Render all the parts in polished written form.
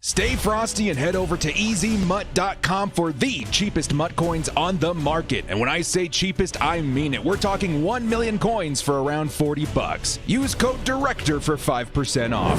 Stay frosty and head over to EasyMut.com for the cheapest MUT coins on the market. And when I say cheapest, I mean it. We're talking 1 million coins for around $40. Use code DIRECTOR for 5% off.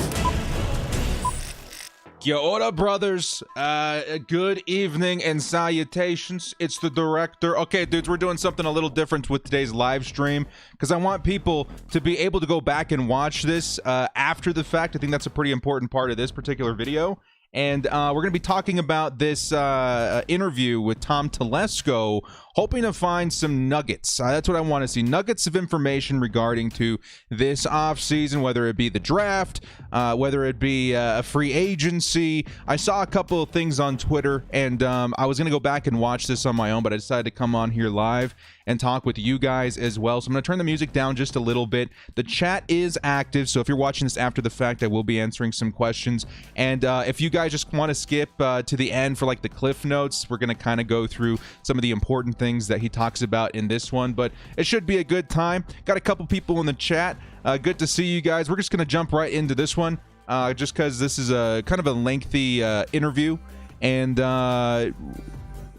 Kia ora, brothers. Good evening and salutations. It's the Director. Okay, dudes, we're doing something a little different with today's live stream because I want people to be able to go back and watch this after the fact. I think that's a pretty important part of this particular video. And we're going to be talking about this interview with Tom Telesco, hoping to find some nuggets. That's what I want to see. Nuggets of information regarding to this offseason, whether it be the draft, whether it be a free agency. I saw a couple of things on Twitter, and I was going to go back and watch this on my own, but I decided to come on here live and talk with you guys as well. So I'm going to turn the music down just a little bit. The chat is active, so if you're watching this after the fact, I will be answering some questions. And if you guys just want to skip to the end for like the cliff notes, we're going to kind of go through some of the important things that he talks about in this one, but it should be a good time. Got a couple people in the chat. Good to see you guys. We're just going to jump right into this one just because this is a kind of a lengthy interview, and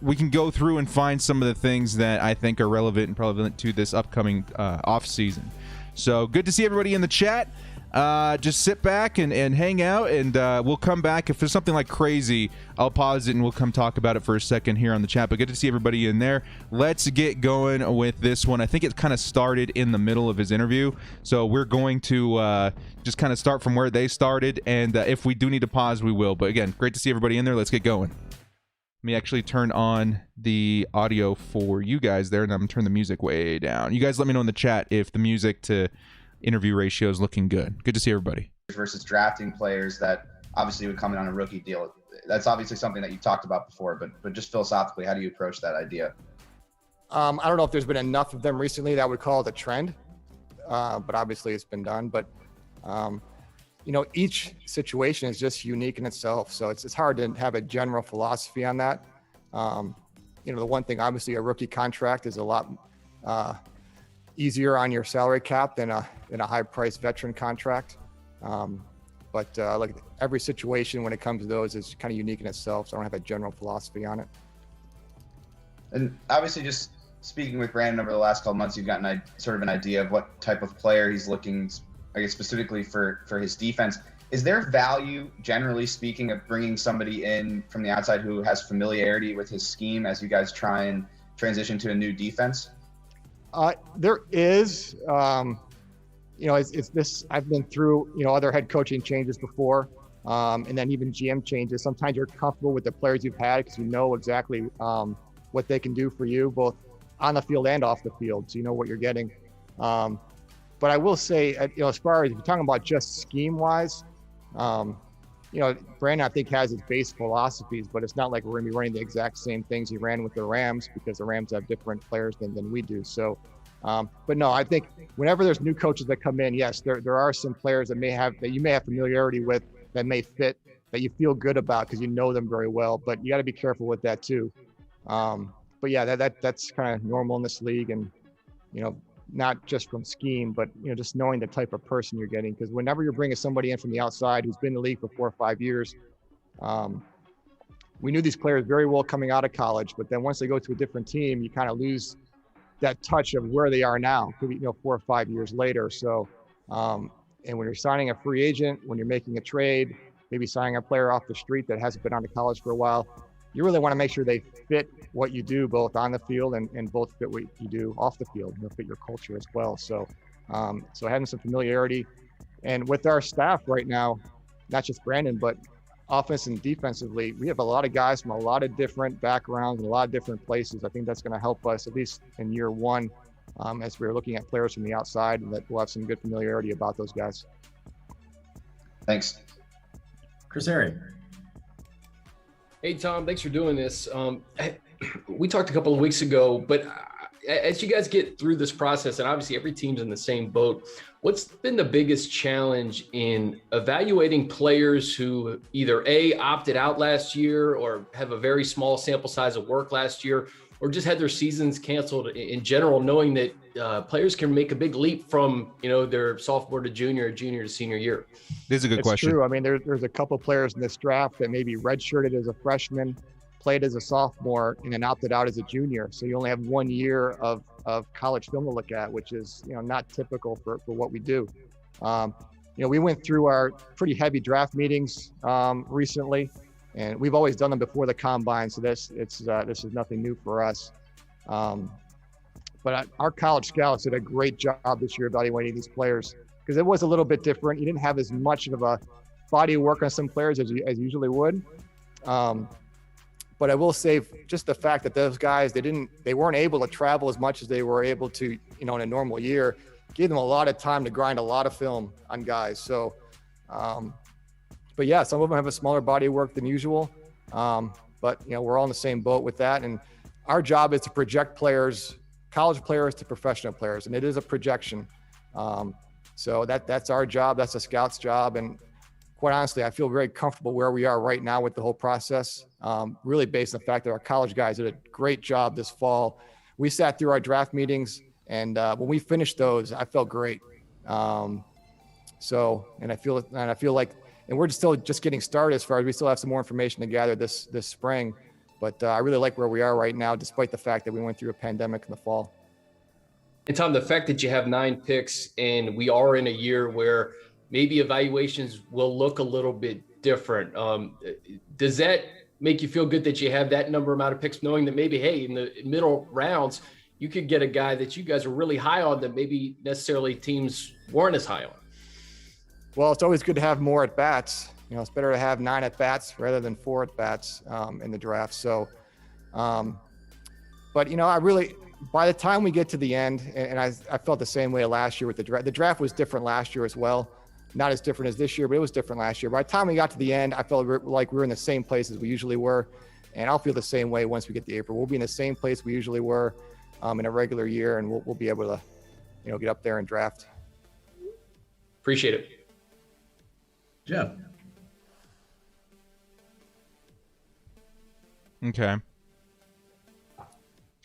we can go through and find some of the things that I think are relevant and prevalent to this upcoming off season. So good to see everybody in the chat. Just sit back and hang out, and we'll come back. If there's something like crazy, I'll pause it and we'll come talk about it for a second here on the chat. But good to see everybody in there. Let's get going with this one. I think it kind of started in the middle of his interview, so we're going to just kind of start from where they started, and if we do need to pause, we will. But again, great to see everybody in there. Let's get going. Let me actually turn on the audio for you guys there, and I'm going to turn the music way down. You guys let me know in the chat if the music to interview ratio is looking good. Good to see everybody. Versus drafting players that obviously would come in on a rookie deal. That's obviously something that you talked about before, but just philosophically, how do you approach that idea? I don't know if there's been enough of them recently that I would call it a trend, but obviously it's been done. But you know, each situation is just unique in itself, so it's hard to have a general philosophy on that. You know, the one thing, obviously, a rookie contract is a lot easier on your salary cap than a high-priced veteran contract. But like every situation when it comes to those is kind of unique in itself, so I don't have a general philosophy on it. And obviously, just speaking with Brandon over the last couple months, you've gotten sort of an idea of what type of player he's looking, I guess, specifically for his defense. Is there value, generally speaking, of bringing somebody in from the outside who has familiarity with his scheme as you guys try and transition to a new defense? There is, you know, it's this, I've been through, you know, other head coaching changes before, and then even GM changes. Sometimes you're comfortable with the players you've had because you know exactly what they can do for you, both on the field and off the field. So you know what you're getting. But I will say, you know, as far as if you're talking about just scheme wise, you know, Brandon, I think, has his base philosophies, but it's not like we're going to be running the exact same things he ran with the Rams, because the Rams have different players than we do. So, but no, I think whenever there's new coaches that come in, yes, there are some players that you may have familiarity with, that may fit, that you feel good about because you know them very well. But you got to be careful with that too. But yeah, that's kind of normal in this league, and you know, not just from scheme, but you know, just knowing the type of person you're getting. Because whenever you're bringing somebody in from the outside who's been in the league for 4 or 5 years, we knew these players very well coming out of college, but then once they go to a different team, you kind of lose that touch of where they are now, you know, 4 or 5 years later. So, and when you're signing a free agent, when you're making a trade, maybe signing a player off the street that hasn't been on to college for a while, you really want to make sure they fit what you do, both on the field and both fit what you do off the field, you know, fit your culture as well. So, so having some familiarity, and with our staff right now, not just Brandon, but offense and defensively, we have a lot of guys from a lot of different backgrounds and a lot of different places. I think that's going to help us, at least in year one, as we're looking at players from the outside, and that we'll have some good familiarity about those guys. Thanks. Chris Arian. Hey, Tom, thanks for doing this. We talked a couple of weeks ago, but as you guys get through this process, and obviously every team's in the same boat, what's been the biggest challenge in evaluating players who either A, opted out last year or have a very small sample size of work last year, or just had their seasons canceled in general, knowing that players can make a big leap from, their sophomore to junior to senior year? This is a good question. True. I mean, there's a couple players in this draft that maybe redshirted as a freshman, played as a sophomore, and then opted out as a junior. So you only have 1 year of college film to look at, which is, not typical for what we do. We went through our pretty heavy draft meetings recently, and we've always done them before the combine. So this is nothing new for us. But our college scouts did a great job this year evaluating these players, because it was a little bit different. You didn't have as much of a body of work on some players as you usually would. But I will say, just the fact that those guys, they weren't able to travel as much as they were able to, in a normal year, gave them a lot of time to grind a lot of film on guys. So, but yeah, some of them have a smaller body of work than usual. But we're all in the same boat with that. And our job is to project players, college players to professional players, and it is a projection. So that's our job. That's a scout's job. And quite honestly, I feel very comfortable where we are right now with the whole process, really based on the fact that our college guys did a great job this fall. We sat through our draft meetings, and when we finished those, I felt great. And I feel like, and we're still just getting started as far as we still have some more information to gather this spring. But I really like where we are right now, despite the fact that we went through a pandemic in the fall. And Tom, the fact that you have 9 picks and we are in a year where maybe evaluations will look a little bit different. Does that make you feel good that you have that amount of picks, knowing that maybe, hey, in the middle rounds, you could get a guy that you guys are really high on that maybe necessarily teams weren't as high on? Well, it's always good to have more at bats. It's better to have 9 at bats rather than 4 at bats in the draft. So, but I really, by the time we get to the end, and I felt the same way last year with the draft. The draft was different last year as well. Not as different as this year, but it was different last year. By the time we got to the end, I felt like we were in the same place as we usually were. And I'll feel the same way once we get to April. We'll be in the same place we usually were in a regular year, and we'll be able to, get up there and draft. Appreciate it. Jeff. Okay.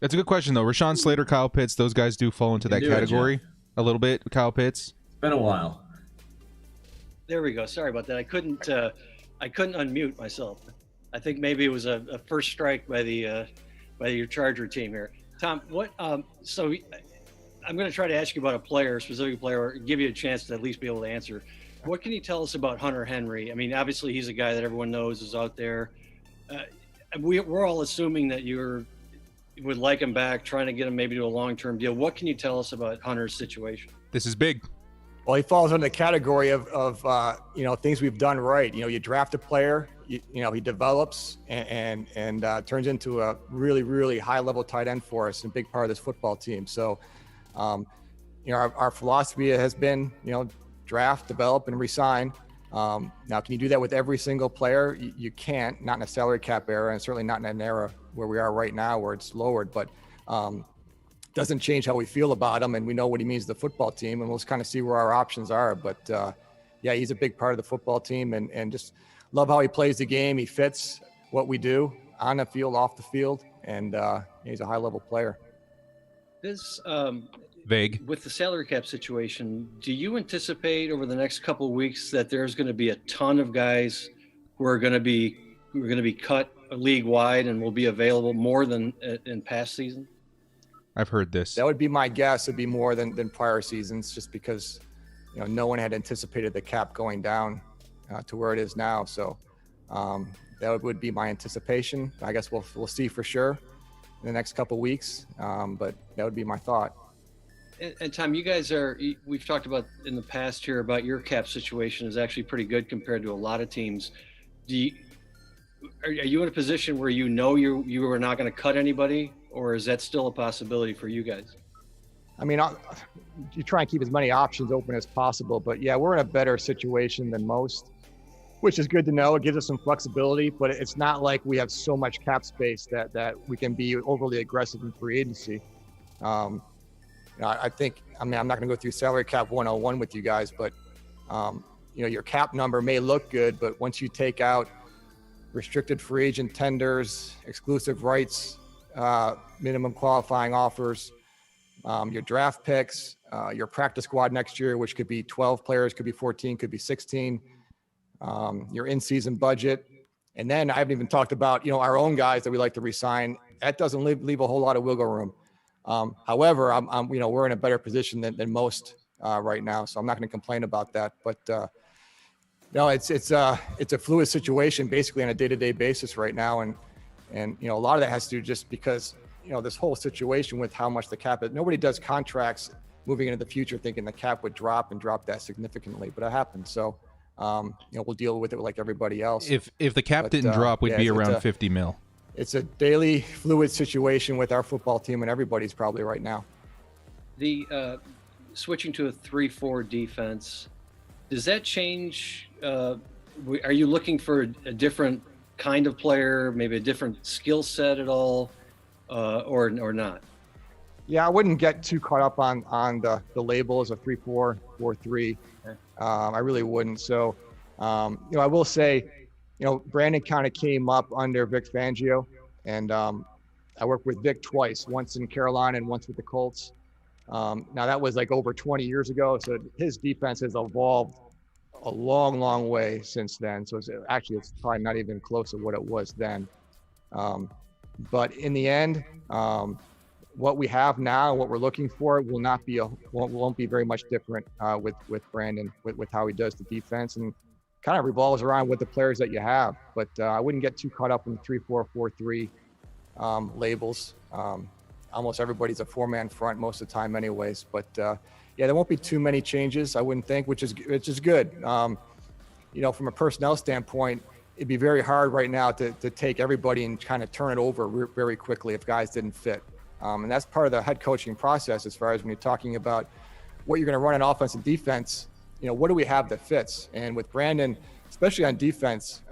That's a good question, though. Rashawn Slater, Kyle Pitts, those guys do fall into that category a little bit. Kyle Pitts. It's been a while. There we go. Sorry about that. I couldn't unmute myself. I think maybe it was a first strike by your Charger team here. Tom, so I'm going to try to ask you about a specific player, or give you a chance to at least be able to answer. What can you tell us about Hunter Henry? I mean, obviously he's a guy that everyone knows is out there. We're all assuming that you would like him back, trying to get him maybe to a long-term deal. What can you tell us about Hunter's situation? This is big. Well, he falls under the category of things we've done right. You draft a player, he develops and turns into a really, really high-level tight end for us and a big part of this football team. So, our philosophy has been, draft, develop, and resign. Now, can you do that with every single player? You can't, not in a salary cap era, and certainly not in an era where we are right now where it's lowered. But doesn't change how we feel about him, and we know what he means to the football team, and we'll just kind of see where our options are. But yeah, he's a big part of the football team, and just love how he plays the game. He fits what we do on the field, off the field, and he's a high-level player. This Vague. With the salary cap situation, do you anticipate over the next couple of weeks that there's going to be a ton of guys who are going to be cut league wide and will be available more than in past seasons? I've heard this. That would be my guess. It'd be more than prior seasons, just because no one had anticipated the cap going down to where it is now. So that would be my anticipation. I guess we'll see for sure in the next couple of weeks, but that would be my thought. And Tom, we've talked about in the past here about your cap situation is actually pretty good compared to a lot of teams. Are you in a position where you are not going to cut anybody, or is that still a possibility for you guys? I mean, you try and keep as many options open as possible, but yeah, we're in a better situation than most, which is good to know. It gives us some flexibility, but it's not like we have so much cap space that we can be overly aggressive in free agency. I think, I'm not going to go through salary cap 101 with you guys, but your cap number may look good, but once you take out restricted free agent tenders, exclusive rights, minimum qualifying offers, your draft picks, your practice squad next year, which could be 12 players, could be 14, could be 16, your in-season budget. And then I haven't even talked about, our own guys that we like to resign. That doesn't leave a whole lot of wiggle room. However, we're in a better position than most right now, so I'm not going to complain about that. But no, it's a fluid situation basically on a day-to-day basis right now, and a lot of that has to do just because this whole situation with how much the cap is. Nobody does contracts moving into the future thinking the cap would drop that significantly, but it happened. So we'll deal with it like everybody else. If the cap didn't drop, we'd be around 50 mil. It's a daily fluid situation with our football team and everybody's probably right now. The switching to a 3-4 defense, does that change? Are you looking for a different kind of player, maybe a different skill set at all, or not? Yeah, I wouldn't get too caught up on the labels of 3-4, 4-3. Okay. I really wouldn't. So, I will say, Brandon kind of came up under Vic Fangio, and I worked with Vic twice, once in Carolina and once with the Colts. Now that was like over 20 years ago. So his defense has evolved a long, long way since then. So it's probably not even close to what it was then. But in the end, what we have now, what we're looking for, won't be very much different with Brandon, with how he does the defense, and kind of revolves around with the players that you have. But I wouldn't get too caught up in the 3-4, 4-3 labels. Almost everybody's a 4-man front most of the time anyways. But there won't be too many changes, I wouldn't think, which is good. From a personnel standpoint, it'd be very hard right now to take everybody and kind of turn it over very quickly if guys didn't fit. And that's part of the head coaching process as far as when you're talking about what you're going to run in offense and defense. What do we have that fits? And with Brandon, especially on defense,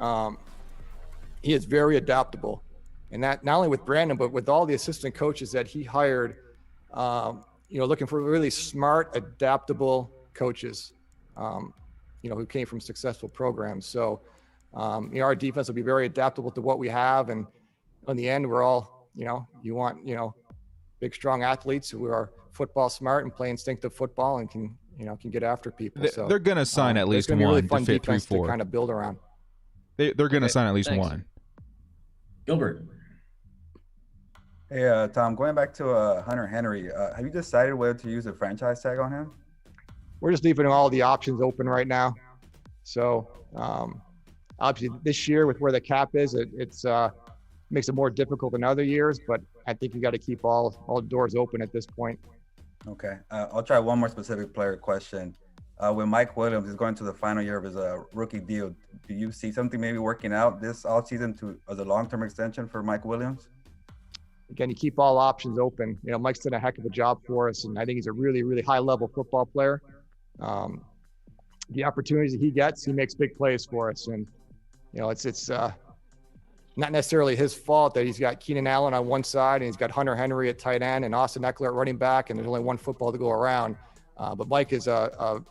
he is very adaptable. And that not only with Brandon, but with all the assistant coaches that he hired, looking for really smart, adaptable coaches, who came from successful programs. So, our defense will be very adaptable to what we have. And in the end, we're all, you want, big, strong athletes who are football smart and play instinctive football and can get after people. So they're going to sign at least one really fun to fit 3-4. to kind of build around. They're going to sign at least one. Gilbert. Hey, Tom, going back to Hunter Henry, have you decided whether to use a franchise tag on him? We're just leaving all the options open right now. So obviously this year with where the cap is, it's makes it more difficult than other years, but I think you got to keep all doors open at this point. Okay. I'll try one more specific player question. When Mike Williams is going to the final year of his rookie deal, do you see something maybe working out this offseason as a long-term extension for Mike Williams? Again, you keep all options open. Mike's done a heck of a job for us, and I think he's a really, really high-level football player. The opportunities that he gets, he makes big plays for us, and it's not necessarily his fault that he's got Keenan Allen on one side and he's got Hunter Henry at tight end and Austin Eckler at running back, and there's only one football to go around. But Mike is a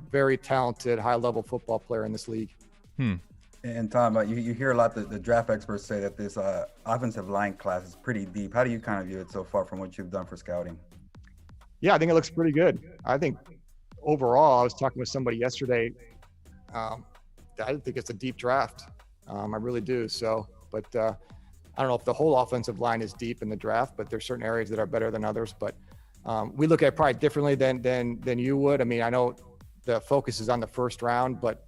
very talented, high-level football player in this league. And Tom, you hear a lot the draft experts say that this offensive line class is pretty deep. How do you kind of view it so far from what you've done for scouting? Yeah, I think it looks pretty good. I think overall, I was talking with somebody yesterday. I think it's a deep draft. I really do. So, but I don't know if the whole offensive line is deep in the draft, but there's certain areas that are better than others. But we look at it probably differently than you would. I mean, I know the focus is on the first round, but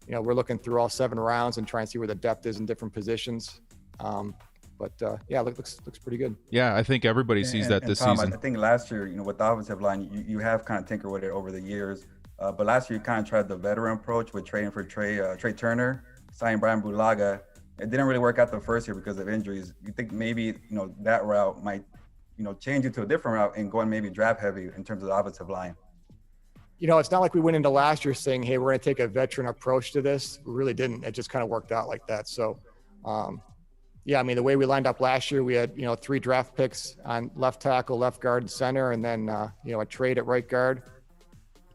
we're looking through all 7 rounds and trying to see where the depth is in different positions. But it looks pretty good. Yeah, I think everybody sees that this Tom, season. I think last year, with the offensive line, you have kind of tinkered with it over the years. But last year, you kind of tried the veteran approach with trading for Trey Turner, signing Brian Bulaga. It didn't really work out the first year because of injuries. You think maybe, that route might, change it to a different route and going maybe draft heavy in terms of the offensive line? It's not like we went into last year saying, hey, we're going to take a veteran approach to this. We really didn't. It just kind of worked out like that. So, the way we lined up last year, we had, 3 draft picks on left tackle, left guard, and center, and then, a trade at right guard.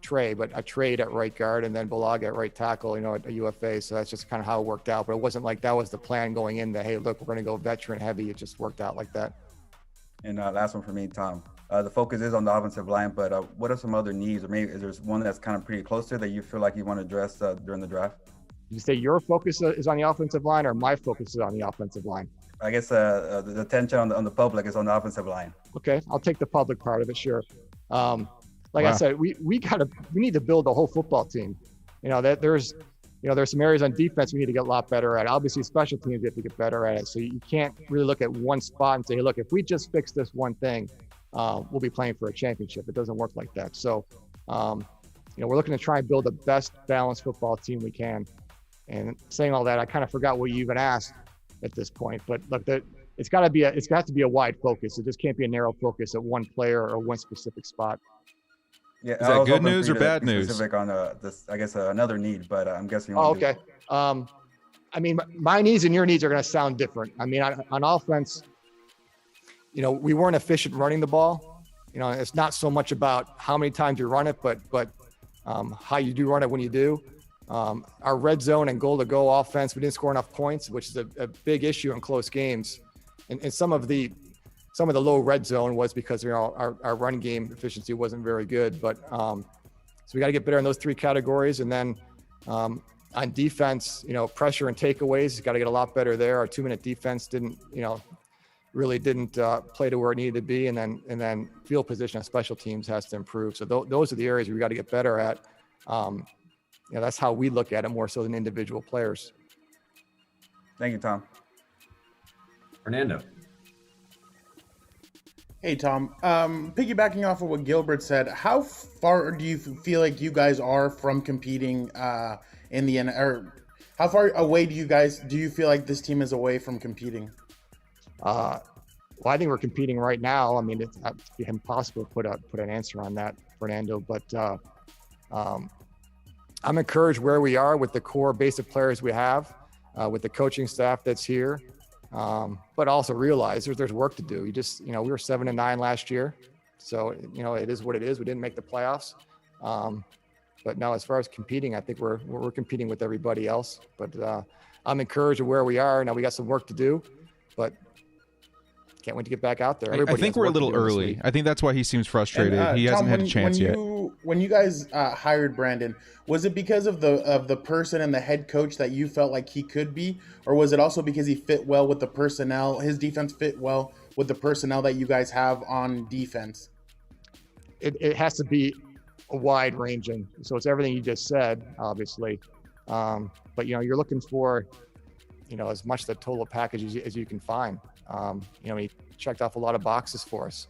A trade at right guard, and then Bulaga at right tackle, at a UFA. So that's just kind of how it worked out. But it wasn't like that was the plan going in that, hey, look, we're going to go veteran heavy. It just worked out like that. And last one for me, Tom. The focus is on the offensive line, but what are some other needs, or maybe is there one that's kind of pretty close to that you feel like you want to address during the draft? You say your focus is on the offensive line, or my focus is on the offensive line? I guess the attention on the public is on the offensive line. Okay, I'll take the public part of it. Sure. Like Wow. I said, we need to build a whole football team. There's some areas on defense we need to get a lot better at. Obviously, special teams we have to get better at it. So you can't really look at one spot and say, hey, look, if we just fix this one thing, we'll be playing for a championship. It doesn't work like that. So, we're looking to try and build the best balanced football team we can. And saying all that, I kind of forgot what you even asked at this point. But look, it's got to be a wide focus. It just can't be a narrow focus at one player or one specific spot. Yeah, Is that good news or bad news? Specific on this, I guess another need, but I'm guessing. You Oh, want to okay. I mean, my needs and your needs are going to sound different. I mean, on offense, we weren't efficient running the ball. It's not so much about how many times you run it, but how you do run it when you do. Our red zone and goal to go offense, we didn't score enough points, which is a big issue in close games. And some of the low red zone was because our run game efficiency wasn't very good. But so we got to get better in those three categories. And then on defense, pressure and takeaways, got to get a lot better there. Our 2-minute defense really didn't play to where it needed to be. And then field position on special teams has to improve. So those are the areas we got to get better at. That's how we look at it more so than individual players. Thank you, Tom. Fernando. Hey, Tom. Piggybacking off of what Gilbert said, how far do you feel like you guys are from competing in the end? Or how far away do you feel like this team is away from competing? Well, I think we're competing right now. I mean, it's impossible to put an answer on that, Fernando. But I'm encouraged where we are with the core base of players we have, with the coaching staff that's here. But also realize there's work to do. We were 7-9 last year. So, it is what it is. We didn't make the playoffs. But now as far as competing, I think we're competing with everybody else. But I'm encouraged with where we are. Now we got some work to do, but can't wait to get back out there. I think we're a little early. I think that's why he seems frustrated. He hasn't had a chance yet. When you guys hired Brandon, was it because of the person and the head coach that you felt like he could be, or was it also because he fit well with the personnel? His defense fit well with the personnel that you guys have on defense. It has to be a wide ranging. So it's everything you just said, obviously. But you're looking for, as much the total package as you can find. He checked off a lot of boxes for us.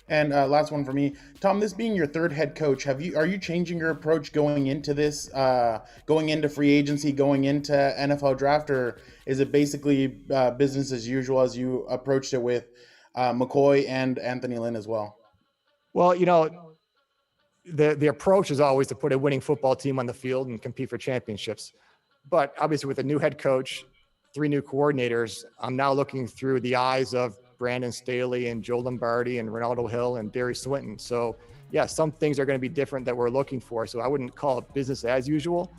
And last one for me, Tom. This being your third head coach, are you changing your approach going into this, going into free agency, going into NFL draft, or is it basically business as usual as you approached it with McCoy and Anthony Lynn as well? Well, the approach is always to put a winning football team on the field and compete for championships. But obviously with a new head coach, 3 new coordinators, I'm now looking through the eyes of Brandon Staley and Joe Lombardi and Ronaldo Hill and Barry Swinton. So yeah, some things are going to be different that we're looking for. So I wouldn't call it business as usual.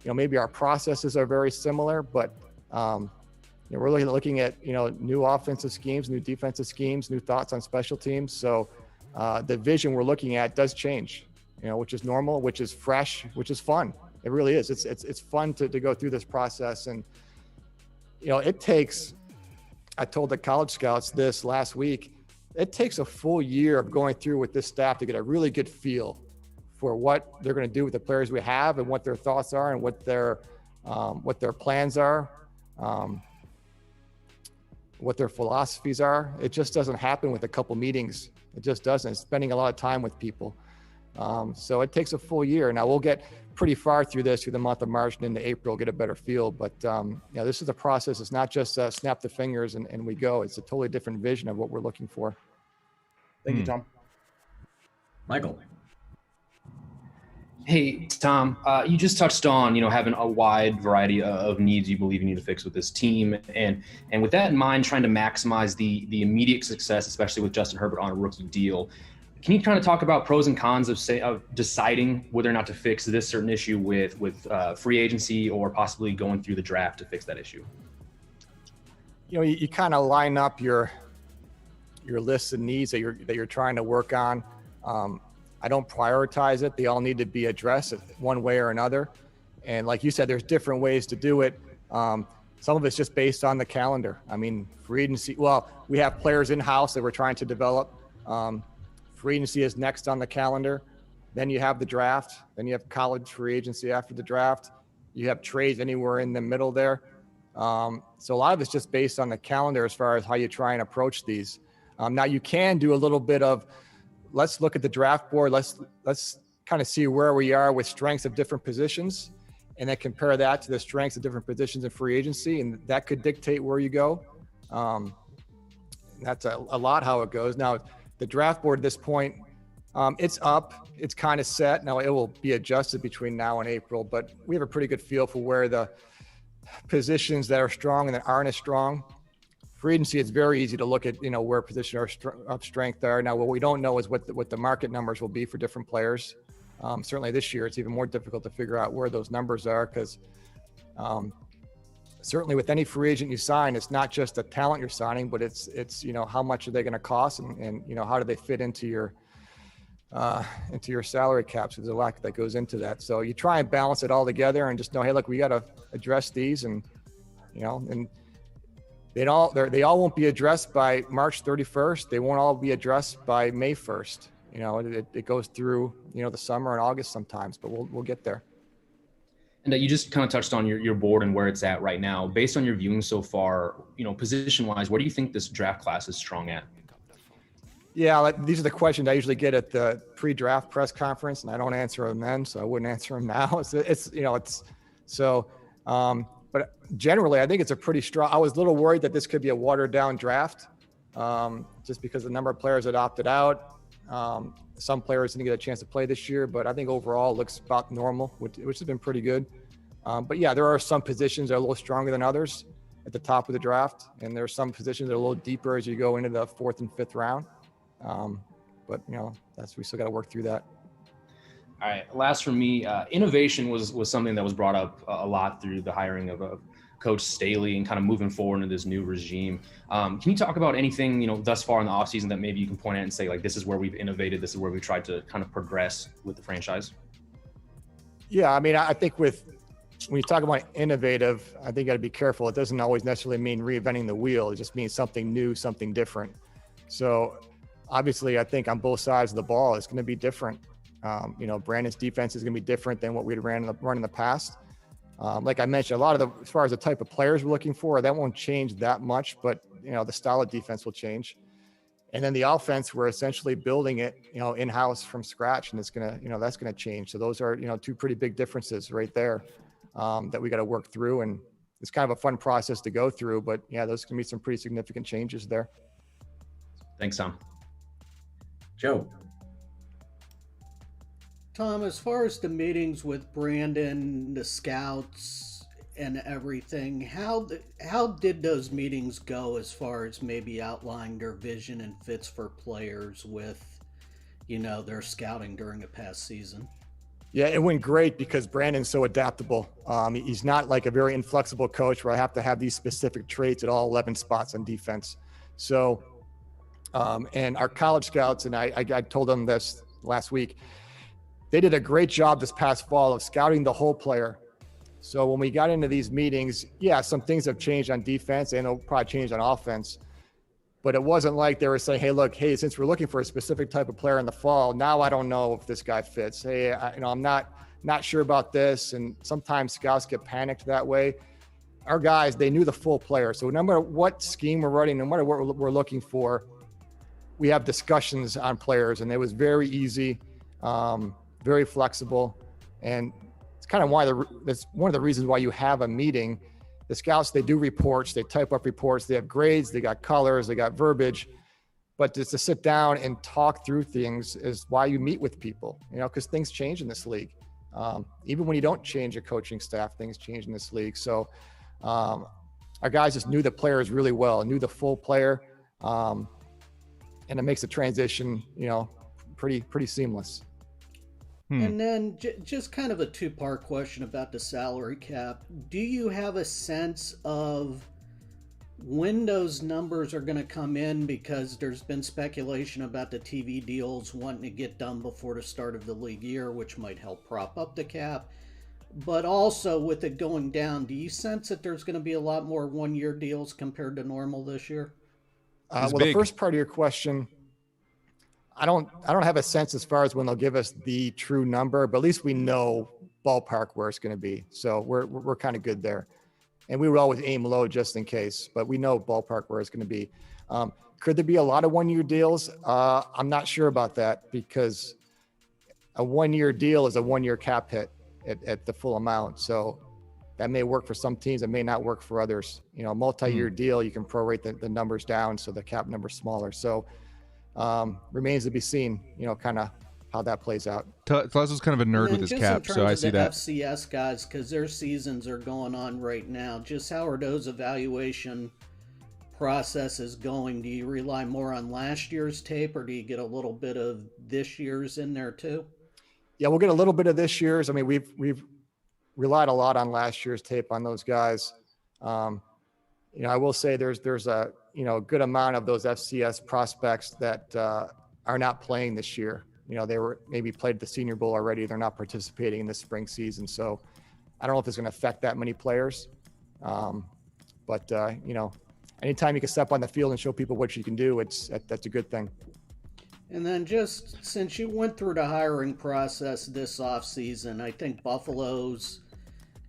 Maybe our processes are very similar, but we're looking at, new offensive schemes, new defensive schemes, new thoughts on special teams. So the vision we're looking at does change, which is normal, which is fresh, which is fun. It really is. It's fun to go through this process. And, it takes, I told the college scouts this last week, it takes a full year of going through with this staff to get a really good feel for what they're going to do with the players we have and what their thoughts are and what their plans are, what their philosophies are. It just doesn't happen with a couple meetings. It just doesn't. It's spending a lot of time with people. So it takes a full year. Now we'll get pretty far through this, through the month of March and into April, get a better feel. But this is a process. It's not just snap the fingers and we go. It's a totally different vision of what we're looking for. Thank you, Tom. Michael. Hey, Tom, you just touched on, having a wide variety of needs you believe you need to fix with this team. And with that in mind, trying to maximize the immediate success, especially with Justin Herbert on a rookie deal. Can you kind of talk about pros and cons of deciding whether or not to fix this certain issue with free agency or possibly going through the draft to fix that issue? you kind of line up your lists of needs that you're trying to work on. I don't prioritize it. They all need to be addressed one way or another. And like you said, there's different ways to do it. Some of it's just based on the calendar. I mean, free agency, well, we have players in-house that we're trying to develop. Free agency is next on the calendar. Then you have the draft. Then you have college free agency after the draft. You have trades anywhere in the middle there. So a lot of it's just based on the calendar as far as how you try and approach these. Now you can do a little bit of, let's look at the draft board. Let's kind of see where we are with strengths of different positions, and then compare that to the strengths of different positions in free agency, and that could dictate where you go. That's a lot how it goes. Now, the draft board at this point, it's up. It's kind of set. Now, it will be adjusted between now and April, but we have a pretty good feel for where the positions that are strong and that aren't as strong. Free agency, it's very easy to look at, where positions of strength are. Now, what we don't know is what the market numbers will be for different players. Certainly this year, it's even more difficult to figure out where those numbers are, because certainly with any free agent you sign, it's not just the talent you're signing, but it's how much are they going to cost, and how do they fit into your salary caps. There's a lot that goes into that. So you try and balance it all together and just know, hey, look, we got to address these, and they all won't be addressed by March 31st. They won't all be addressed by May 1st. It goes through, the summer and August sometimes, but we'll get there. And you just kind of touched on your board and where it's at right now. Based on your viewing so far, position wise, where do you think this draft class is strong at? Yeah, these are the questions I usually get at the pre-draft press conference, and I don't answer them then, so I wouldn't answer them now. But generally, I think it's a pretty strong. I was a little worried that this could be a watered down draft, just because the number of players that opted out. Some players didn't get a chance to play this year, but I think overall it looks about normal, which has been pretty good. But yeah, there are some positions that are a little stronger than others at the top of the draft, and there are some positions that are a little deeper as you go into the 4th and 5th round. But we still got to work through that. All right. Last for me, innovation was something that was brought up a lot through the hiring of Coach Staley and kind of moving forward into this new regime. Can you talk about anything, thus far in the offseason that maybe you can point at and say, like, this is where we've innovated, this is where we've tried to kind of progress with the franchise? Yeah, I mean, I think when you talk about innovative, I think you got to be careful. It doesn't always necessarily mean reinventing the wheel. It just means something new, something different. So obviously, I think on both sides of the ball, it's going to be different. Brandon's defense is going to be different than what we'd run in the past. Like I mentioned, a lot of as far as the type of players we're looking for, that won't change that much, but the style of defense will change. And then the offense, we're essentially building it, in-house from scratch, and it's gonna, that's gonna change. So those are, two pretty big differences right there that we got to work through, and it's kind of a fun process to go through. But yeah, those can be some pretty significant changes there. Thanks, Tom. Joe. Tom, as far as the meetings with Brandon, the scouts, and everything, how did those meetings go as far as maybe outlining their vision and fits for players with, their scouting during the past season? Yeah, it went great because Brandon's so adaptable. He's not like a very inflexible coach where I have to have these specific traits at all 11 spots on defense. So, and our college scouts, and I told them this last week, they did a great job this past fall of scouting the whole player. So when we got into these meetings, yeah, some things have changed on defense and it'll probably change on offense. But it wasn't like they were saying, hey, since we're looking for a specific type of player in the fall, now I don't know if this guy fits. Hey, I'm not sure about this. And sometimes scouts get panicked that way. Our guys, they knew the full player. So no matter what scheme we're running, no matter what we're looking for, we have discussions on players, and it was very easy. Very flexible, and it's kind of that's one of the reasons why you have a meeting. The scouts, they do reports, they type up reports, they have grades, they got colors, they got verbiage, but just to sit down and talk through things is why you meet with people, because things change in this league. Even when you don't change your coaching staff, things change in this league. So our guys just knew the players really well, knew the full player, and it makes the transition, pretty seamless. And then just kind of a two-part question about the salary cap. Do you have a sense of when those numbers are going to come in, because there's been speculation about the TV deals wanting to get done before the start of the league year, which might help prop up the cap. But also with it going down, do you sense that there's going to be a lot more one-year deals compared to normal this year? The first part of your question, I don't have a sense as far as when they'll give us the true number, but at least we know ballpark where it's going to be. So we're kind of good there. And we would always aim low just in case, but we know ballpark where it's going to be. Could there be a lot of one-year deals? I'm not sure about that, because a one-year deal is a one-year cap hit at the full amount. So that may work for some teams. It may not work for others. You know, a multi-year deal, you can prorate the numbers down so the cap number's smaller. So remains to be seen, you know, kind of how that plays out. Telesco's kind of a nerd with his cap, so I see that. FCS guys, because their seasons are going on right now, just how are those evaluation processes going? Do you rely more on last year's tape, or do you get a little bit of this year's in there too? Yeah, we'll get a little bit of this year's. I mean, we've relied a lot on last year's tape on those guys. You know, I will say there's a, you know, a good amount of those FCS prospects that are not playing this year. You know, they were maybe played the Senior Bowl already. They're not participating in the spring season. So I don't know if it's going to affect that many players. But you know, anytime you can step on the field and show people what you can do, that's a good thing. And then just since you went through the hiring process this offseason, I think Buffalo's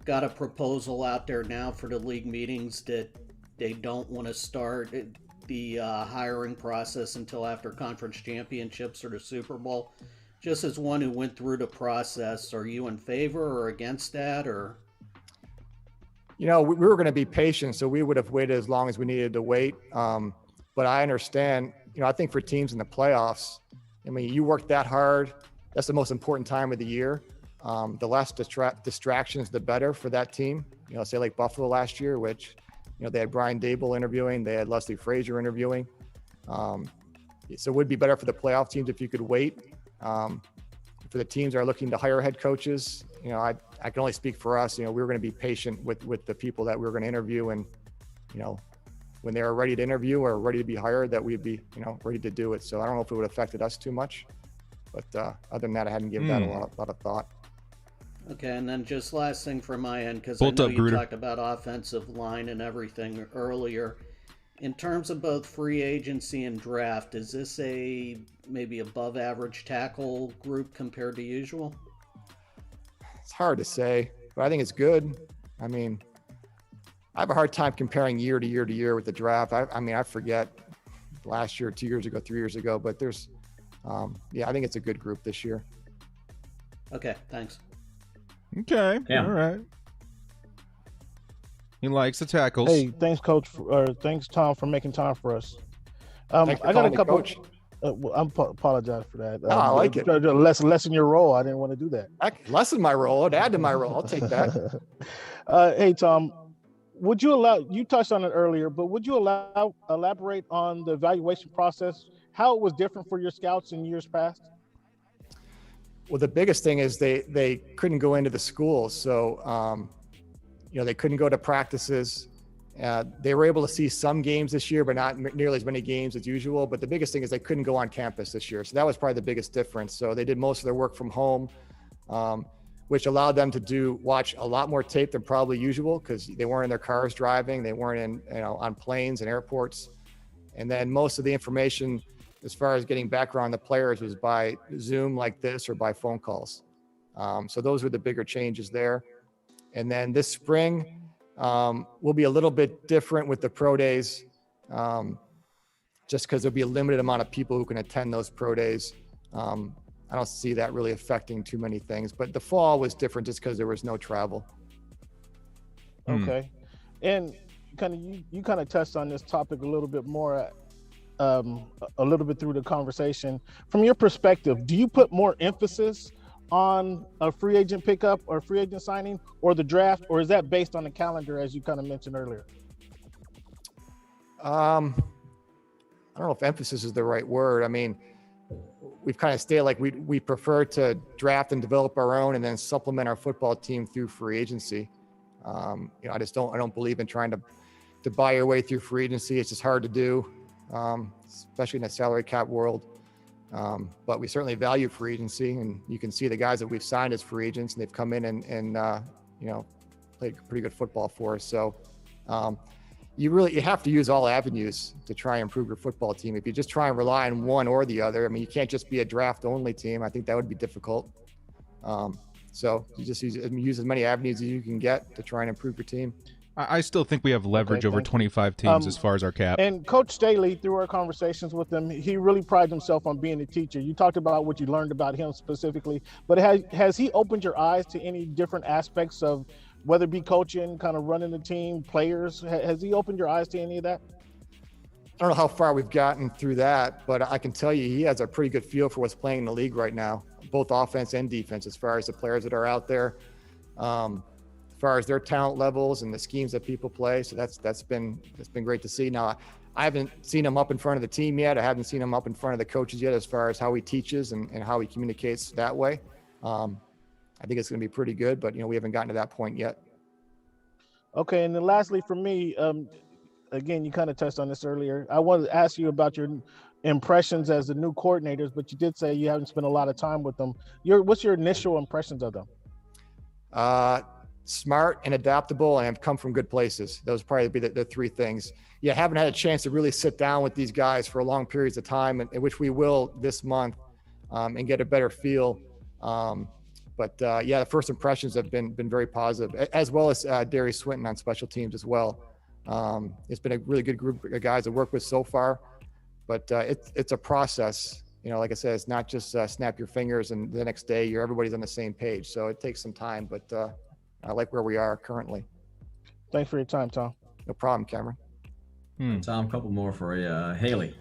got a proposal out there now for the league meetings that they don't want to start the hiring process until after conference championships or the Super Bowl. Just as one who went through the process, are you in favor or against that? Or, you know, we were going to be patient, so we would have waited as long as we needed to wait. But I understand, you know, I think for teams in the playoffs, I mean, you work that hard. That's the most important time of the year. The less distractions, the better for that team. You know, say like Buffalo last year, which, you know, they had Brian Dable interviewing, they had Leslie Frazier interviewing. So it would be better for the playoff teams if you could wait. For the teams that are looking to hire head coaches, you know, I can only speak for us. You know, we were going to be patient with the people that we were going to interview, and, you know, when they were ready to interview or ready to be hired, that we'd be, you know, ready to do it. So I don't know if it would have affected us too much, but other than that, I hadn't given that a lot of thought. okay, and then just last thing from my end, because I know you talked about offensive line and everything earlier. In terms of both free agency and draft, is this a maybe above average tackle group compared to usual? It's hard to say, but I think it's good. I mean, I have a hard time comparing year to year to year with the draft. I mean, I forget last year, 2 years ago, 3 years ago, but there's, yeah, I think it's a good group this year. Okay, thanks. Okay, all right. He likes the tackles. Hey, thanks, Coach, thanks, Tom, for making time for us. I got a couple. I apologize for that. No, I like it. Lessen your role. I didn't want to do that. Lessen my role. Add to my role. I'll take that. Hey, Tom, would you allow? You touched on it earlier, but would you elaborate on the evaluation process? How it was different for your scouts in years past? Well, the biggest thing is they couldn't go into the schools, so you know, they couldn't go to practices. They were able to see some games this year, but not nearly as many games as usual. But the biggest thing is they couldn't go on campus this year. So that was probably the biggest difference. So they did most of their work from home, which allowed them to watch a lot more tape than probably usual, because they weren't in their cars driving. They weren't in, you know, on planes and airports. And then most of the information, as far as getting background on the players, was by Zoom like this or by phone calls. So those were the bigger changes there. And then this spring, will be a little bit different with the pro days, just because there'll be a limited amount of people who can attend those pro days. I don't see that really affecting too many things, but the fall was different just because there was no travel. Okay. And you kind of touched on this topic a little bit more, a little bit through the conversation. From your perspective, do you put more emphasis on a free agent pickup or free agent signing or the draft, or is that based on the calendar, as you kind of mentioned earlier? I don't know if emphasis is the right word. I mean, we've kind of stayed like we prefer to draft and develop our own and then supplement our football team through free agency. You know, I don't believe in trying to to buy your way through free agency. It's just hard to do, especially in the salary cap world. But we certainly value free agency, and you can see the guys that we've signed as free agents, and they've come in and played pretty good football for us. So you have to use all avenues to try and improve your football team. If you just try and rely on one or the other, I mean, you can't just be a draft only team. I think that would be difficult. So you just use as many avenues as you can get to try and improve your team. I still think we have leverage over 25 teams as far as our cap. And Coach Staley, through our conversations with him, he really prides himself on being a teacher. You talked about what you learned about him specifically, but has he opened your eyes to any different aspects of whether it be coaching, kind of running the team, players? Has he opened your eyes to any of that? I don't know how far we've gotten through that, but I can tell you he has a pretty good feel for what's playing in the league right now, both offense and defense, as far as the players that are out there. As far as their talent levels and the schemes that people play. So that's been great to see. Now, I haven't seen him up in front of the team yet. I haven't seen him up in front of the coaches yet, as far as how he teaches and how he communicates that way. I think it's going to be pretty good, but we haven't gotten to that point yet. Okay, and then lastly for me, again, you kind of touched on this earlier. I wanted to ask you about your impressions as the new coordinators, but you did say you haven't spent a lot of time with them. What's your initial impressions of them? Smart and adaptable, and have come from good places. Those probably be the three things. Yeah, haven't had a chance to really sit down with these guys for long periods of time, and which we will this month, and get a better feel. But the first impressions have been very positive, as well as Darius Swinton on special teams as well. It's been a really good group of guys to work with so far, but it's a process. Like I said, it's not just snap your fingers and the next day everybody's on the same page. So it takes some time, but I like where we are currently. Thanks for your time, Tom. No problem, Cameron. Tom, a couple more for you. Haley.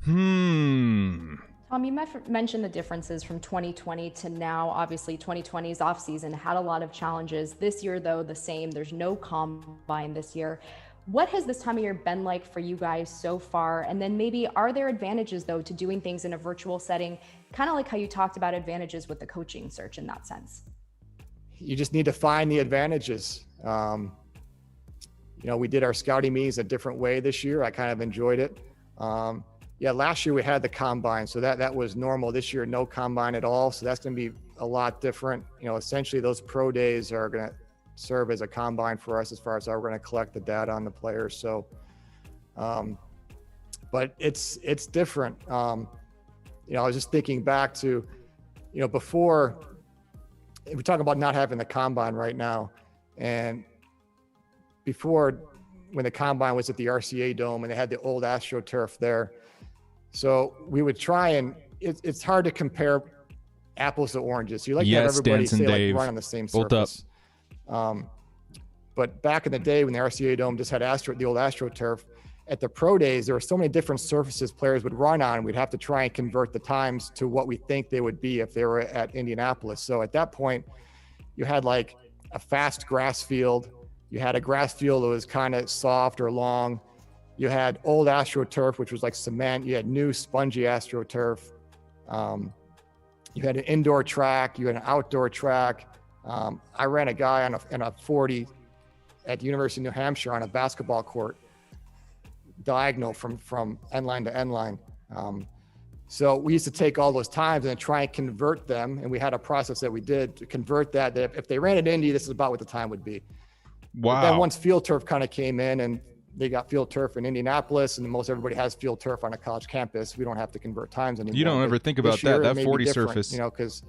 Tom, you mentioned the differences from 2020 to now. Obviously, 2020's offseason had a lot of challenges. This year, though, the same. There's no combine this year. What has this time of year been like for you guys so far? And then maybe are there advantages, though, to doing things in a virtual setting, kind of like how you talked about advantages with the coaching search in that sense? You just need to find the advantages. We did our scouting meetings a different way this year. I kind of enjoyed it. Last year we had the combine, so that was normal. This year, no combine at all. So that's going to be a lot different. Essentially those pro days are going to serve as a combine for us as far as how we're going to collect the data on the players. So, but it's different. I was just thinking back to, before, we talk about not having the combine right now, and before, when the combine was at the RCA Dome and they had the old AstroTurf there, so we would try and it's hard to compare apples to oranges. So you like to have everybody say run on the same surface. But back in the day when the RCA Dome just had the old AstroTurf, at the pro days, there were so many different surfaces players would run on. We'd have to try and convert the times to what we think they would be if they were at Indianapolis. So at that point, you had like a fast grass field. You had a grass field that was kind of soft or long. You had old AstroTurf, which was like cement. You had new spongy AstroTurf. You had an indoor track. You had an outdoor track. I ran a guy on a 40 at the University of New Hampshire on a basketball court, diagonal from end line to end line. So we used to take all those times and try and convert them. And we had a process that we did to convert that if they ran at Indy, this is about what the time would be. Wow. But then once field turf kind of came in and they got field turf in Indianapolis, and most everybody has field turf on a college campus, we don't have to convert times anymore. You don't ever think about that 40 surface. Because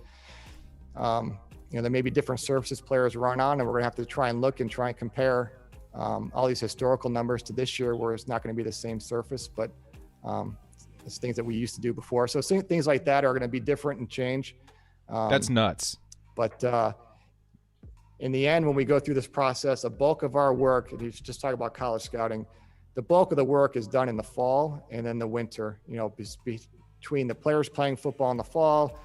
there may be different surfaces players run on, and we're going to have to try and compare all these historical numbers to this year, where it's not going to be the same surface, but it's things that we used to do before. So things like that are going to be different and change. That's nuts. But in the end, when we go through this process, a bulk of our work, if you just talk about college scouting, the bulk of the work is done in the fall and then the winter, between the players playing football in the fall,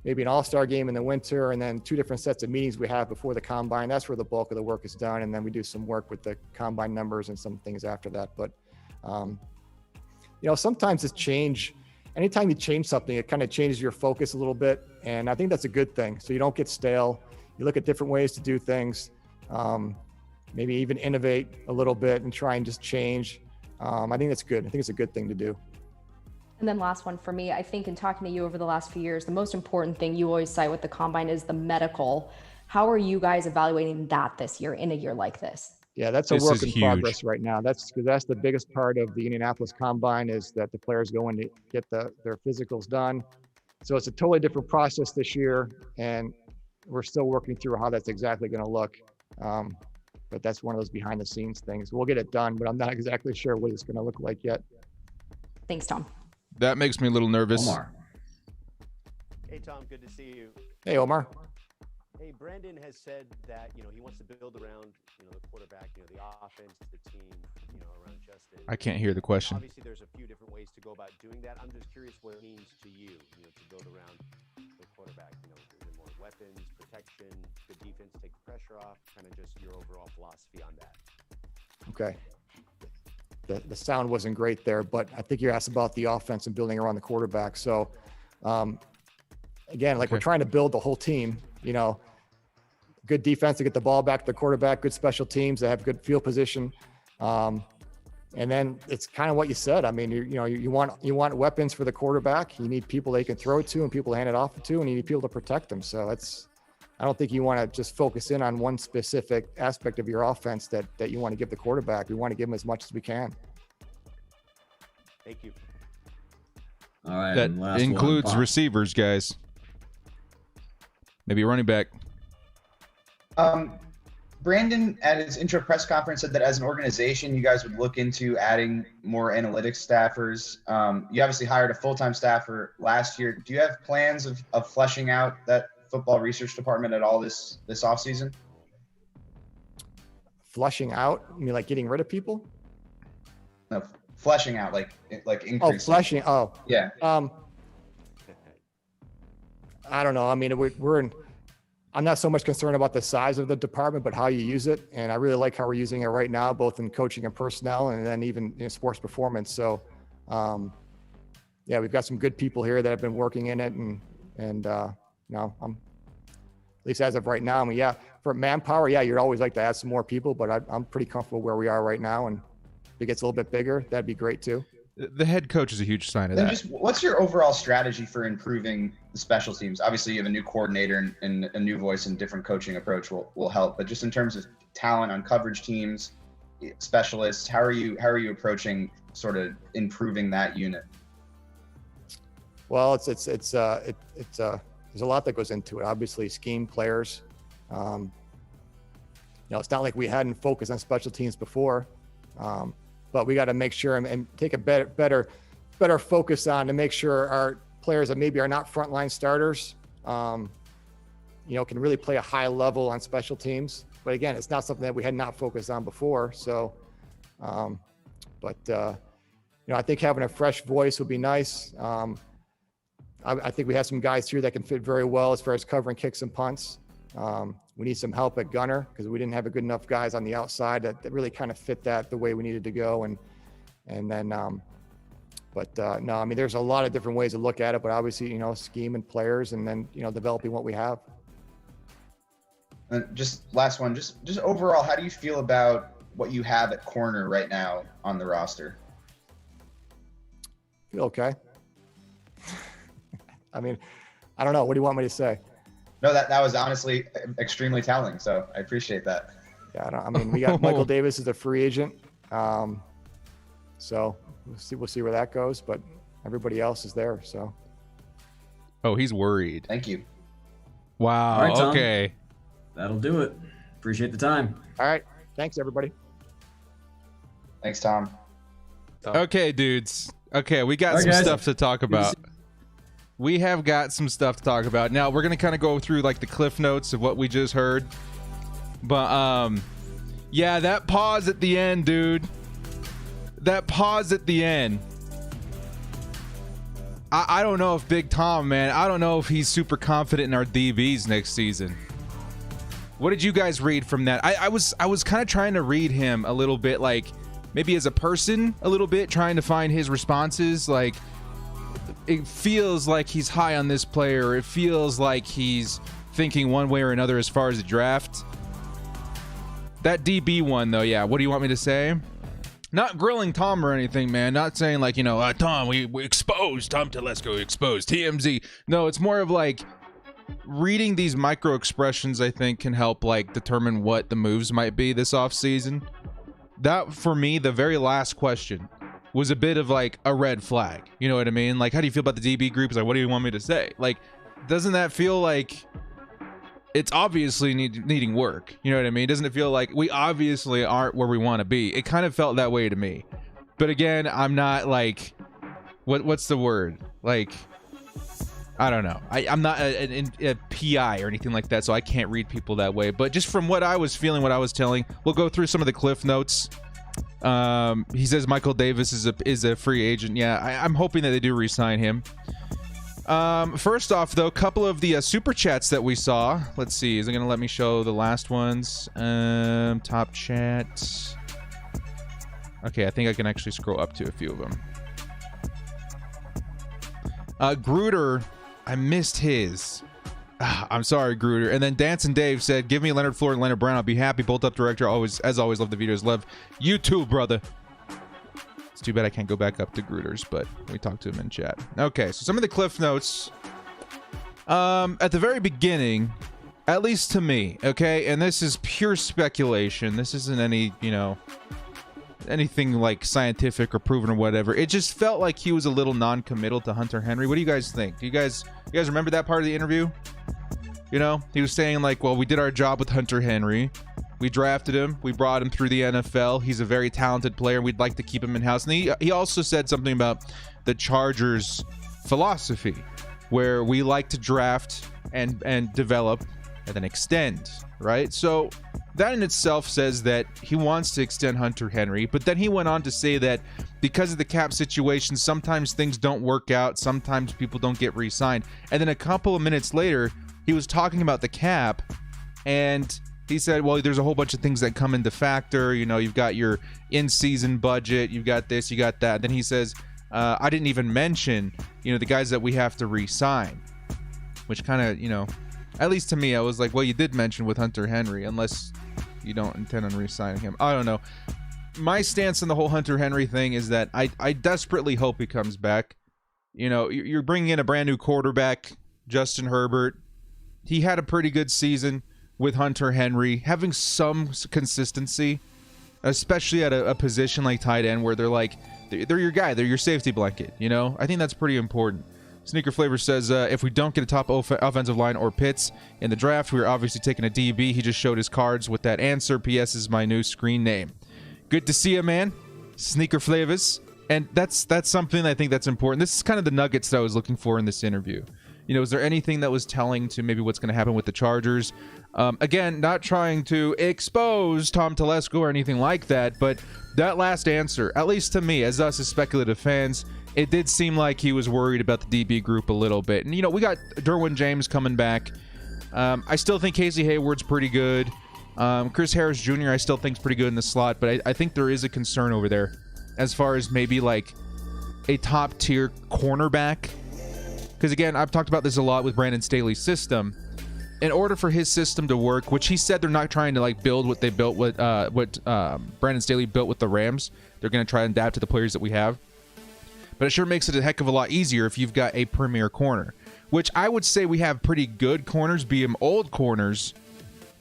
maybe an all-star game in the winter, and then 2 different sets of meetings we have before the combine. That's where the bulk of the work is done. And then we do some work with the combine numbers and some things after that. But, sometimes it's change. Anytime you change something, it kind of changes your focus a little bit. And I think that's a good thing. So you don't get stale. You look at different ways to do things. maybe even innovate a little bit and try and just change. I think that's good. I think it's a good thing to do. And then last one for me, I think in talking to you over the last few years, the most important thing you always cite with the combine is the medical. How are you guys evaluating that this year in a year like this? Yeah, that's a work in progress right now. That's the biggest part of the Indianapolis combine, is that the players go in to get their physicals done. So it's a totally different process this year, and we're still working through how that's exactly going to look. But that's one of those behind the scenes things. We'll get it done, but I'm not exactly sure what it's going to look like yet. Thanks, Tom. That makes me a little nervous. Omar. Hey, Tom, good to see you. Hey, Omar. Hey, Brandon has said that, he wants to build around, the quarterback, the offense, the team, around Justin. I can't hear the question. Obviously, there's a few different ways to go about doing that. I'm just curious what it means to you, to build around the quarterback. Is it more weapons, protection, good defense, take the pressure off, kind of just your overall philosophy on that? Okay. The sound wasn't great there, but I think you asked about the offense and building around the quarterback. So, again, we're trying to build the whole team, good defense to get the ball back to the quarterback, good special teams that have good field position. And then it's kind of what you said. I mean, you want weapons for the quarterback. You need people they can throw to and people to hand it off to, and you need people to protect them. So I don't think you want to just focus in on one specific aspect of your offense that you want to give the quarterback. We want to give him as much as we can. Thank you. All right. That includes receivers, guys. Maybe running back. Brandon, at his intro press conference, said that as an organization, you guys would look into adding more analytics staffers. You obviously hired a full-time staffer last year. Do you have plans of fleshing out that football research department at all this offseason? Flushing out? You mean like getting rid of people? No, fleshing out, like increasing. Oh, fleshing. Oh, yeah. I don't know. I mean, I'm not so much concerned about the size of the department, but how you use it. And I really like how we're using it right now, both in coaching and personnel, and then even in sports performance. So, yeah, we've got some good people here that have been working in it, and I'm, at least as of right now. I mean, yeah, for manpower, yeah, you'd always like to add some more people, but I'm pretty comfortable where we are right now. And if it gets a little bit bigger, that'd be great too. The head coach is a huge sign of then that. Just what's your overall strategy for improving the special teams? Obviously, you have a new coordinator and a new voice and different coaching approach will help. But just in terms of talent on coverage teams, specialists, how are you approaching sort of improving that unit? Well, it's there's a lot that goes into it. Obviously, scheme players. It's not like we hadn't focused on special teams before. But we got to make sure and take a better focus on to make sure our players that maybe are not frontline starters, can really play a high level on special teams. But again, it's not something that we had not focused on before. So, I think having a fresh voice would be nice. I think we have some guys here that can fit very well as far as covering kicks and punts. We need some help at gunner because we didn't have a good enough guys on the outside that really kind of fit that the way we needed to go. No, I mean, there's a lot of different ways to look at it, but obviously, scheme and players and then, developing what we have. And just last one, just overall, how do you feel about what you have at corner right now on the roster? Feel okay. I mean, I don't know. What do you want me to say? No, that was honestly extremely telling. So I appreciate that. Yeah, we got Michael Davis as a free agent. So we'll see where that goes, but everybody else is there. So. Oh, he's worried. Thank you. Wow. All right, Tom. Okay. That'll do it. Appreciate the time. All right. Thanks, everybody. Thanks, Tom. Okay, dudes. Okay, we got some stuff to talk about. We have got some stuff to talk about. Now, we're going to kind of go through like the cliff notes of what we just heard. But, yeah, that pause at the end, dude. That pause at the end. I don't know if Big Tom, man, I don't know if he's super confident in our DBs next season. What did you guys read from that? I was kind of trying to read him a little bit, like maybe as a person a little bit, trying to find his responses. Like, it feels like he's high on this player. It feels like he's thinking one way or another as far as the draft. That DB one, though, yeah, what do you want me to say? Not grilling Tom or anything, man. Not saying like, Tom, we exposed Tom Telesco, exposed TMZ. No, it's more of like reading these micro expressions, I think, can help like determine what the moves might be this offseason. That, for me, the very last question was a bit of like a red flag. You know what I mean? Like, how do you feel about the DB group? It's like, what do you want me to say? Like, doesn't that feel like it's obviously needing work? You know what I mean? Doesn't it feel like we obviously aren't where we want to be? It kind of felt that way to me. But again, I'm not like, what's the word? Like, I don't know. I'm not a PI or anything like that, so I can't read people that way. But just from what I was feeling, what I was telling, we'll go through some of the cliff notes. He says Michael Davis is a free agent. Yeah, I'm hoping that they do re-sign him. First off, though, a couple of the super chats that we saw. Let's see. Is it going to let me show the last ones? Top chat. Okay, I think I can actually scroll up to a few of them. Gruder, I missed his. I'm sorry, Gruder. And then Dance and Dave said, give me Leonard Floyd and Leonard Brown. I'll be happy. Bolt up director. As always, love the videos. Love you too, brother. It's too bad I can't go back up to Gruder's, but we talked to him in chat. Okay, so some of the cliff notes. At the very beginning, at least to me, okay, and this is pure speculation. This isn't any, anything like scientific or proven or whatever. It just felt like he was a little non-committal to Hunter Henry. What do you guys think? Do you guys remember that part of the interview? He was saying like, well, we did our job with Hunter Henry. We drafted him. We brought him through the NFL. He's a very talented player. We'd like to keep him in-house. And he also said something about the Chargers' philosophy, where we like to draft and develop and then extend, right? So that in itself says that he wants to extend Hunter Henry. But then he went on to say that because of the cap situation, sometimes things don't work out. Sometimes people don't get re-signed. And then a couple of minutes later, he was talking about the cap, and he said, well, there's a whole bunch of things that come into factor. You've got your in-season budget. You've got this, you got that. Then he says, I didn't even mention, the guys that we have to re-sign, which kind of, at least to me, I was like, well, you did mention with Hunter Henry, unless you don't intend on re-signing him. I don't know. My stance on the whole Hunter Henry thing is that I desperately hope he comes back. You're bringing in a brand new quarterback, Justin Herbert. He had a pretty good season with Hunter Henry, having some consistency, especially at a position like tight end where they're your guy, they're your safety blanket. I think that's pretty important. Sneaker Flavor says, if we don't get a top offensive line or Pitts in the draft, we're obviously taking a DB. He just showed his cards with that answer. PS is my new screen name. Good to see you, man. Sneaker Flavors. And that's something I think that's important. This is kind of the nuggets that I was looking for in this interview. Is there anything that was telling to maybe what's going to happen with the Chargers? Again, not trying to expose Tom Telesco or anything like that, but that last answer, at least to me, as speculative fans, it did seem like he was worried about the DB group a little bit. And, we got Derwin James coming back. I still think Casey Hayward's pretty good. Chris Harris Jr. I still think is pretty good in the slot, but I think there is a concern over there as far as maybe like a top-tier cornerback. Because, again, I've talked about this a lot with Brandon Staley's system. In order for his system to work, which he said they're not trying to like build what they built with what Brandon Staley built with the Rams. They're going to try and adapt to the players that we have. But it sure makes it a heck of a lot easier if you've got a premier corner, which I would say we have pretty good corners, be them old corners.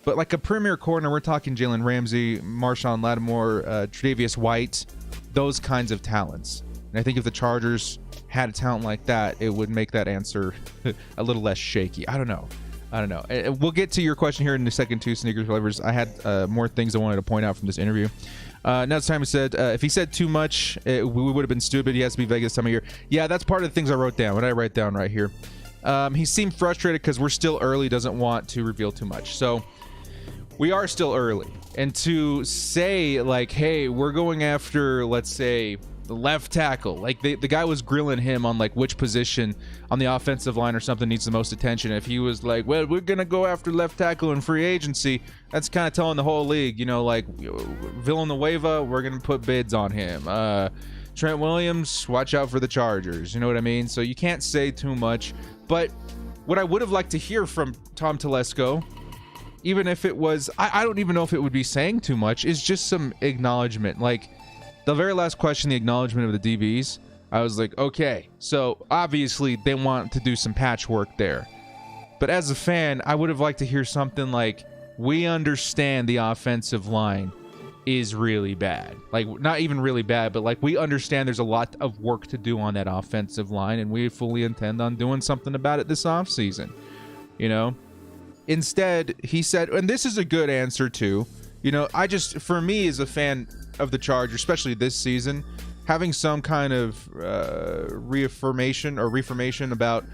But like a premier corner, we're talking Jalen Ramsey, Marshawn Lattimore, Tre'Davious White, those kinds of talents. And I think if the Chargers had a talent like that, it would make that answer a little less shaky. I don't know. We'll get to your question here in a second, too, Sneakers Flavors. I had more things I wanted to point out from this interview. Now it's time. He said, if he said too much, we would have been stupid. He has to be Vegas time of year. Yeah, that's part of the things I wrote down. What did I write down right here? He seemed frustrated because we're still early, doesn't want to reveal too much. So we are still early. And to say, like, hey, we're going after, let's say, the left tackle. Like, the guy was grilling him on, like, which position on the offensive line or something needs the most attention. If he was like, well, we're going to go after left tackle in free agency, that's kind of telling the whole league, like, Villanueva, we're going to put bids on him. Trent Williams, watch out for the Chargers. You know what I mean? So you can't say too much. But what I would have liked to hear from Tom Telesco even if it was, I don't even know if it would be saying too much, is just some acknowledgement. Like the very last question, the acknowledgement of the DBs, I was like, okay, so obviously they want to do some patchwork there. But as a fan, I would have liked to hear something like, we understand the offensive line is really bad. Like, not even really bad, but like, we understand there's a lot of work to do on that offensive line, and we fully intend on doing something about it this offseason. You know? Instead, he said, and this is a good answer too, you know, for me as a fan of the Chargers, especially this season, having some kind of reaffirmation about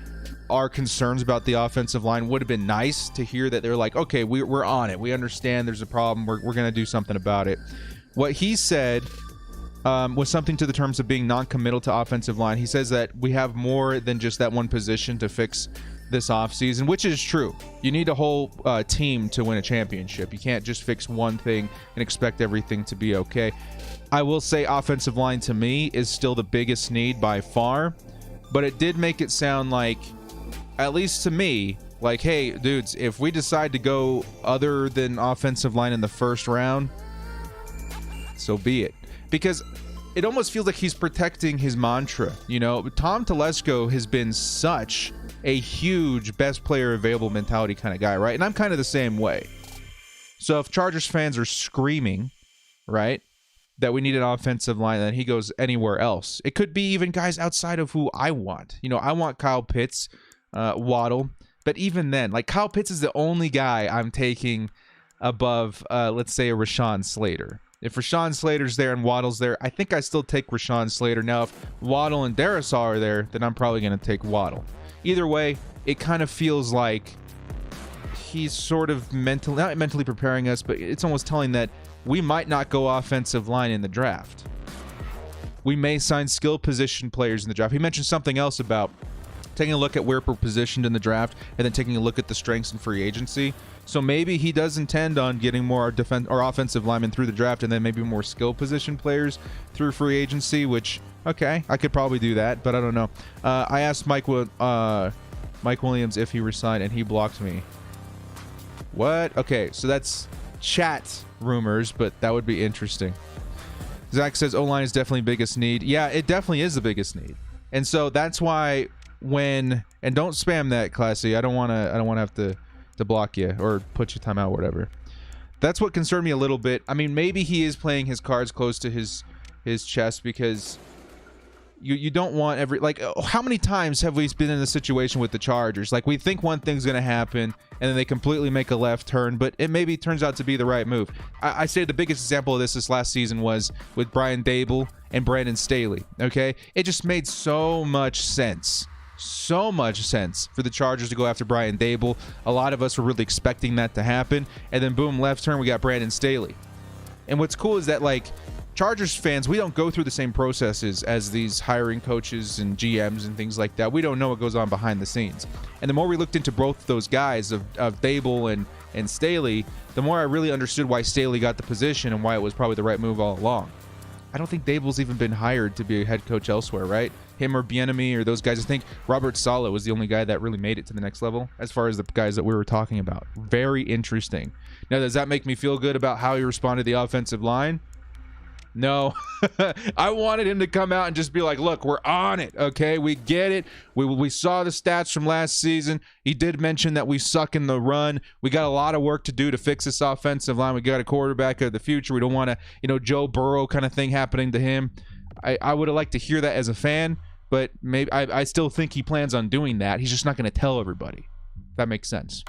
our concerns about the offensive line would have been nice to hear, that they're like, okay, we're on it. We understand there's a problem. We're going to do something about it. What he said was something to the terms of being non-committal to offensive line. He says that we have more than just that one position to fix this offseason, which is true. You need a whole team to win a championship. You can't just fix one thing and expect everything to be okay. I will say offensive line to me is still the biggest need by far, but it did make it sound like, at least to me, like, hey, dudes, if we decide to go other than offensive line in the first round, so be it. Because it almost feels like he's protecting his mantra. You know, Tom Telesco has been such a huge best player available mentality kind of guy, right? And I'm kind of the same way. So if Chargers fans are screaming, right, that we need an offensive line, then he goes anywhere else. It could be even guys outside of who I want. You know, I want Kyle Pitts, Waddle, but even then, like, Kyle Pitts is the only guy I'm taking above, let's say, a Rashawn Slater. If Rashawn Slater's there and Waddle's there, I think I still take Rashawn Slater. Now, if Waddle and Darisaw are there, then I'm probably going to take Waddle. Either way, it kind of feels like he's sort of not mentally preparing us, but it's almost telling that we might not go offensive line in the draft. We may sign skill position players in the draft. He mentioned something else about taking a look at where we're positioned in the draft and then taking a look at the strengths in free agency. So maybe he does intend on getting more offensive linemen through the draft and then maybe more skill position players through free agency, which, okay, I could probably do that, but I don't know. I asked Mike Williams if he resigned, and he blocked me. What? Okay, so that's chat rumors, but that would be interesting. Zach says O-line is definitely biggest need. Yeah, it definitely is the biggest need. And so that's why and don't spam that, Classy. I don't want to have to block you or put you timeout or whatever. That's what concerned me a little bit. I mean, maybe he is playing his cards close to his chest, because you don't want how many times have we been in a situation with the Chargers? Like, we think one thing's going to happen and then they completely make a left turn, but it maybe turns out to be the right move. I say the biggest example of this last season was with Brian Dable and Brandon Staley. Okay. It just made so much sense for the Chargers to go after Brian Dable. A lot of us were really expecting that to happen. And then boom, left turn, we got Brandon Staley. And what's cool is that, like, Chargers fans, we don't go through the same processes as these hiring coaches and GMs and things like that. We don't know what goes on behind the scenes. And the more we looked into both those guys of Dable and Staley, the more I really understood why Staley got the position and why it was probably the right move all along. I don't think Dable's even been hired to be a head coach elsewhere, right? Him or Bieniemy or those guys. I think Robert Saleh was the only guy that really made it to the next level as far as the guys that we were talking about. Very interesting. Now, does that make me feel good about how he responded to the offensive line? No. I wanted him to come out and just be like, look, we're on it, okay? We get it. We saw the stats from last season. He did mention that we suck in the run. We got a lot of work to do to fix this offensive line. We got a quarterback of the future. We don't want to, Joe Burrow kind of thing happening to him. I would have liked to hear that as a fan, but maybe I still think he plans on doing that. He's just not going to tell everybody. That makes sense.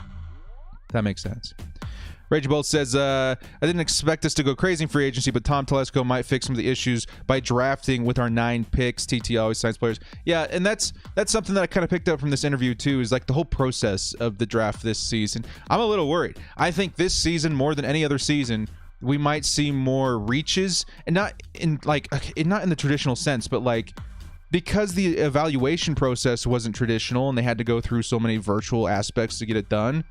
Rage Bolt says, I didn't expect us to go crazy in free agency, but Tom Telesco might fix some of the issues by drafting with our 9 picks. TT always signs players. Yeah, and that's something that I kind of picked up from this interview too, is like the whole process of the draft this season. I'm a little worried. I think this season, more than any other season, we might see more reaches, and not in the traditional sense, but like, because the evaluation process wasn't traditional and they had to go through so many virtual aspects to get it done,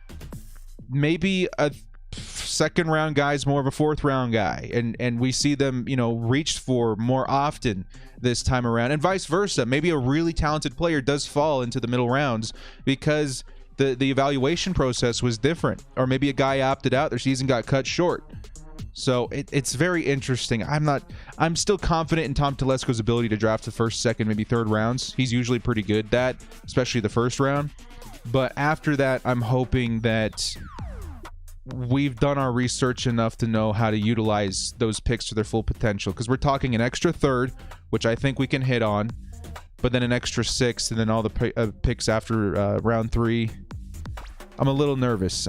maybe a second round guy is more of a fourth round guy, and we see them reached for more often this time around, and vice versa. Maybe a really talented player does fall into the middle rounds because the evaluation process was different, or maybe a guy opted out, their season got cut short. So it's very interesting. I'm still confident in Tom Telesco's ability to draft the first, second, maybe third rounds. He's usually pretty good at that, especially the first round. But after that, I'm hoping that we've done our research enough to know how to utilize those picks to their full potential. Because we're talking an extra third, which I think we can hit on, but then an extra sixth, and then all the picks after round 3. I'm a little nervous.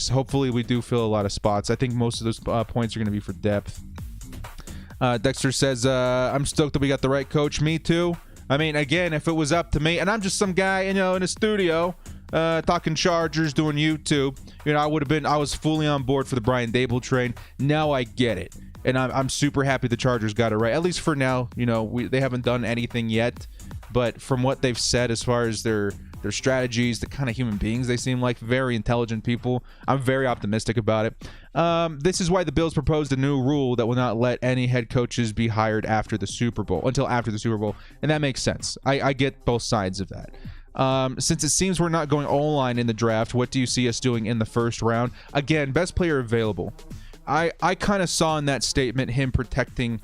Hopefully we do fill a lot of spots. I think most of those points are going to be for depth. Dexter says, I'm stoked that we got the right coach. Me too. I mean, again, if it was up to me, and I'm just some guy, in a studio, talking Chargers, doing YouTube, I was fully on board for the Brian Dable train. Now I get it. And I'm super happy the Chargers got it right. At least for now, they haven't done anything yet. But from what they've said as far as their strategies, the kind of human beings they seem like, very intelligent people, I'm very optimistic about it. This is why the Bills proposed a new rule that will not let any head coaches be hired until after the Super Bowl. And that makes sense. I get both sides of that. Since it seems we're not going all-line in the draft, what do you see us doing in the first round? Again, best player available. I kind of saw in that statement him protecting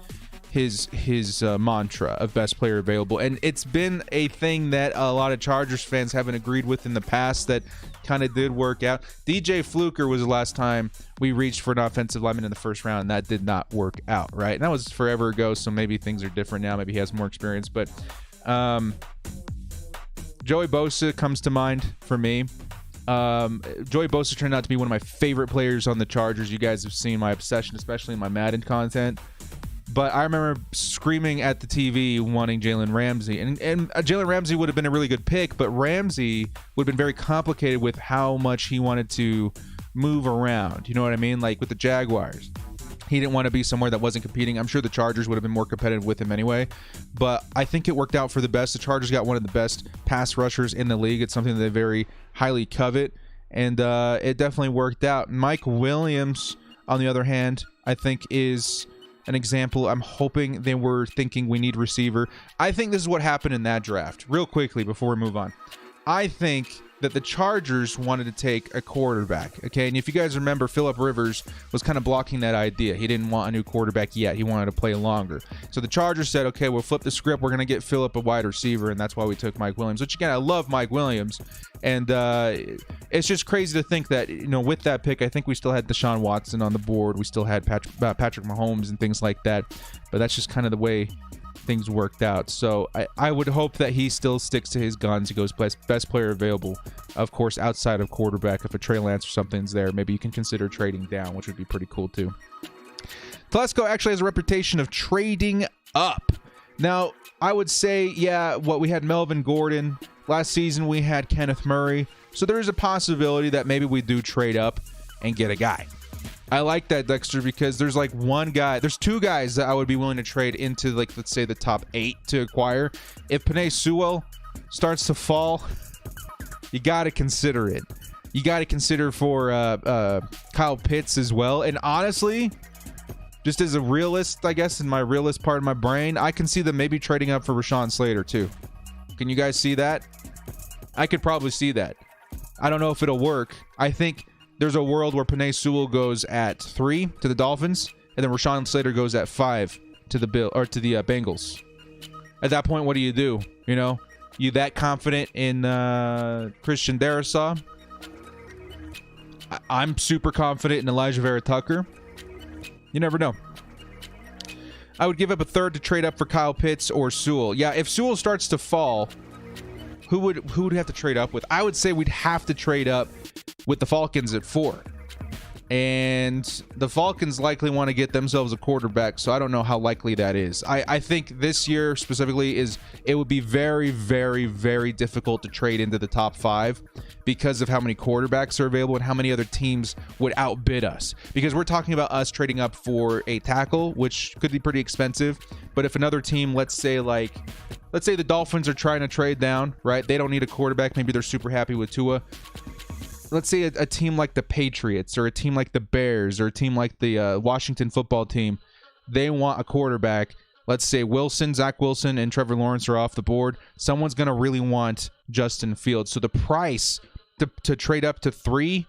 his mantra of best player available, and it's been a thing that a lot of Chargers fans haven't agreed with in the past that kind of did work out. DJ Fluker was the last time we reached for an offensive lineman in the first round, and that did not work out, right? And that was forever ago, so maybe things are different now. Maybe he has more experience, but Joey Bosa comes to mind for me. Joey Bosa turned out to be one of my favorite players on the Chargers. You guys have seen my obsession, especially in my Madden content. But I remember screaming at the TV wanting Jalen Ramsey. And Jalen Ramsey would have been a really good pick, but Ramsey would have been very complicated with how much he wanted to move around. You know what I mean? Like with the Jaguars. He didn't want to be somewhere that wasn't competing. I'm sure the Chargers would have been more competitive with him anyway. But I think it worked out for the best. The Chargers got one of the best pass rushers in the league. It's something that they very highly covet. And it definitely worked out. Mike Williams, on the other hand, I think is an example. I'm hoping they were thinking we need receiver. I think this is what happened in that draft. Real quickly before we move on. I think that the Chargers wanted to take a quarterback, okay? And if you guys remember, Phillip Rivers was kind of blocking that idea. He didn't want a new quarterback yet. He wanted to play longer. So the Chargers said, okay, we'll flip the script. We're going to get Phillip a wide receiver, and that's why we took Mike Williams, which, again, I love Mike Williams. And it's just crazy to think that, with that pick, I think we still had Deshaun Watson on the board. We still had Patrick Mahomes and things like that. But that's just kind of the way things worked out. So I would hope that he still sticks to his guns. He goes best player available, of course, outside of quarterback. If a Trey Lance or something's there, maybe you can consider trading down, which would be pretty cool too. Telesco actually has a reputation of trading up. Now, I would say, we had Melvin Gordon. Last season we had Kenneth Murray. So there is a possibility that maybe we do trade up and get a guy. I like that, Dexter, because there's there's two guys that I would be willing to trade into, let's say the top 8 to acquire. If Penei Sewell starts to fall, you got to consider it. You got to consider for Kyle Pitts as well. And honestly, just as a realist, I guess, in my realist part of my brain, I can see them maybe trading up for Rashawn Slater too. Can you guys see that? I could probably see that. I don't know if it'll work. I think there's a world where Penei Sewell goes at 3 to the Dolphins, and then Rashawn Slater goes at 5 to the Bengals. At that point, what do? You that confident in Christian Darrisaw? I'm super confident in Elijah Vera Tucker. You never know. I would give up a third to trade up for Kyle Pitts or Sewell. Yeah, if Sewell starts to fall, who would have to trade up with? I would say we'd have to trade up with the Falcons at 4. And the Falcons likely want to get themselves a quarterback, so I don't know how likely that is. I think this year specifically it would be very, very, very difficult to trade into the top 5 because of how many quarterbacks are available and how many other teams would outbid us. Because we're talking about us trading up for a tackle, which could be pretty expensive. But if another team, let's say the Dolphins are trying to trade down, right? They don't need a quarterback. Maybe they're super happy with Tua. Let's say a team like the Patriots or a team like the Bears or a team like the Washington football team, they want a quarterback. Let's say Zach Wilson, and Trevor Lawrence are off the board. Someone's going to really want Justin Fields. So the price to trade up to 3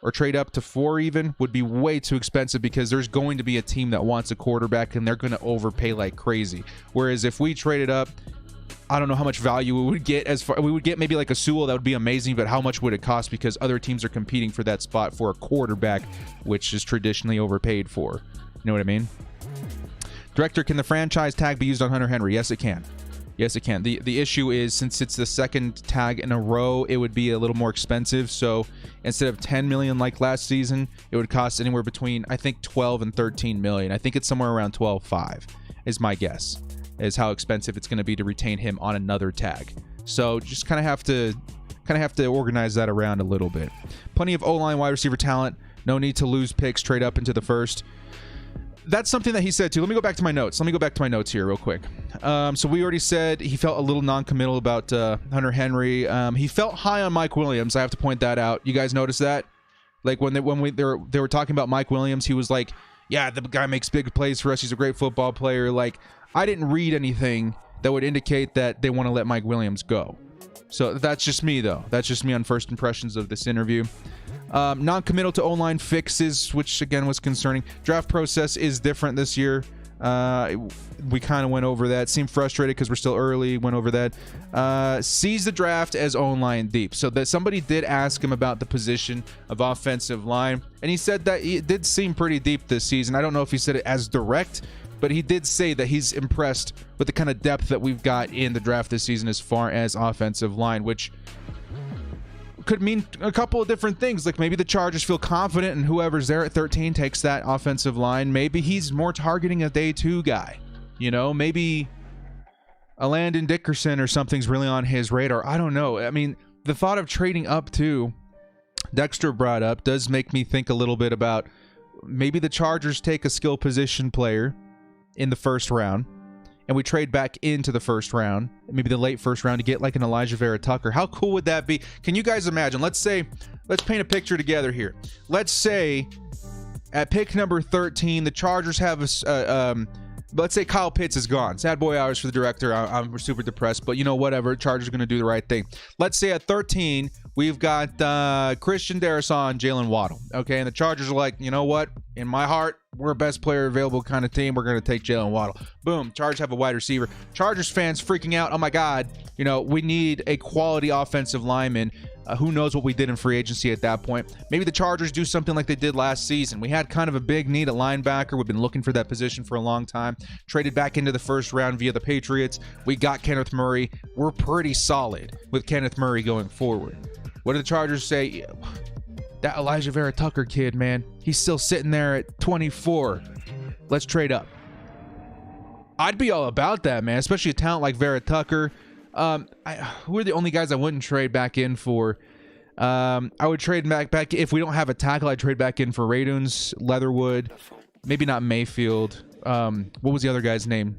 or trade up to 4 even would be way too expensive, because there's going to be a team that wants a quarterback and they're going to overpay like crazy. Whereas if we traded up, I don't know how much value we would get. We would get maybe like a Sewell, that would be amazing, but how much would it cost, because other teams are competing for that spot for a quarterback, which is traditionally overpaid for. You know what I mean? Director, can the franchise tag be used on Hunter Henry? Yes, it can. Yes, it can. The issue is, since it's the second tag in a row, it would be a little more expensive. So instead of 10 million like last season, it would cost anywhere between, I think, 12 and 13 million. I think it's somewhere around 12.5 is my guess, is how expensive it's going to be to retain him on another tag. So just kind of have to organize that around a little bit. Plenty of O-line wide receiver talent. No need to lose picks, trade up into the first. That's something that he said too. Let me go back to my notes. Here real quick. So we already said he felt a little non-committal about Hunter Henry. He felt high on Mike Williams. I have to point that out. You guys notice that? Like when they were talking about Mike Williams, he was like, "Yeah, the guy makes big plays for us. He's a great football player." Like, I didn't read anything that would indicate that they want to let Mike Williams go. So that's just me, though. That's just me on first impressions of this interview. Non-committal to O-line fixes, which again was concerning. Draft process is different this year. We kind of went over that. Seemed frustrated because we're still early. Went over that. Sees the draft as O-line deep. So that somebody did ask him about the position of offensive line, and he said that it did seem pretty deep this season. I don't know if he said it as direct, but he did say that he's impressed with the kind of depth that we've got in the draft this season as far as offensive line, which could mean a couple of different things. Like maybe the Chargers feel confident and whoever's there at 13 takes that offensive line. Maybe he's more targeting a day 2 guy. You know, maybe a Landon Dickerson or something's really on his radar. I don't know. I mean, the thought of trading up too, Dexter brought up, does make me think a little bit about maybe the Chargers take a skill position player in the first round, and we trade back into the first round, maybe the late first round, to get like an Elijah Vera Tucker. How cool would that be? Can you guys imagine? Let's paint a picture together here. Let's say at pick number 13, the Chargers have let's say Kyle Pitts is gone. Sad boy hours for the director. I'm super depressed, but you know, whatever. Chargers are going to do the right thing. Let's say at 13, we've got Christian Darrisaw and Jalen Waddle. Okay, and the Chargers are like, you know what? In my heart, we're a best player available kind of team. We're going to take Jalen Waddle. Boom. Chargers have a wide receiver. Chargers fans freaking out. Oh my God. You know, we need a quality offensive lineman. Who knows what we did in free agency at that point. Maybe the Chargers do something like they did last season. We had kind of a big need at linebacker. We've been looking for that position for a long time. Traded back into the first round via the Patriots. We got Kenneth Murray. We're pretty solid with Kenneth Murray going forward. What do the Chargers say? That Elijah Vera Tucker kid, man, he's still sitting there at 24. Let's trade up. I'd be all about that, man, especially a talent like Vera Tucker. Who are the only guys I wouldn't trade back in for? I would trade back if we don't have a tackle. I'd trade back in for Raduns, Leatherwood, maybe not Mayfield. What was the other guy's name?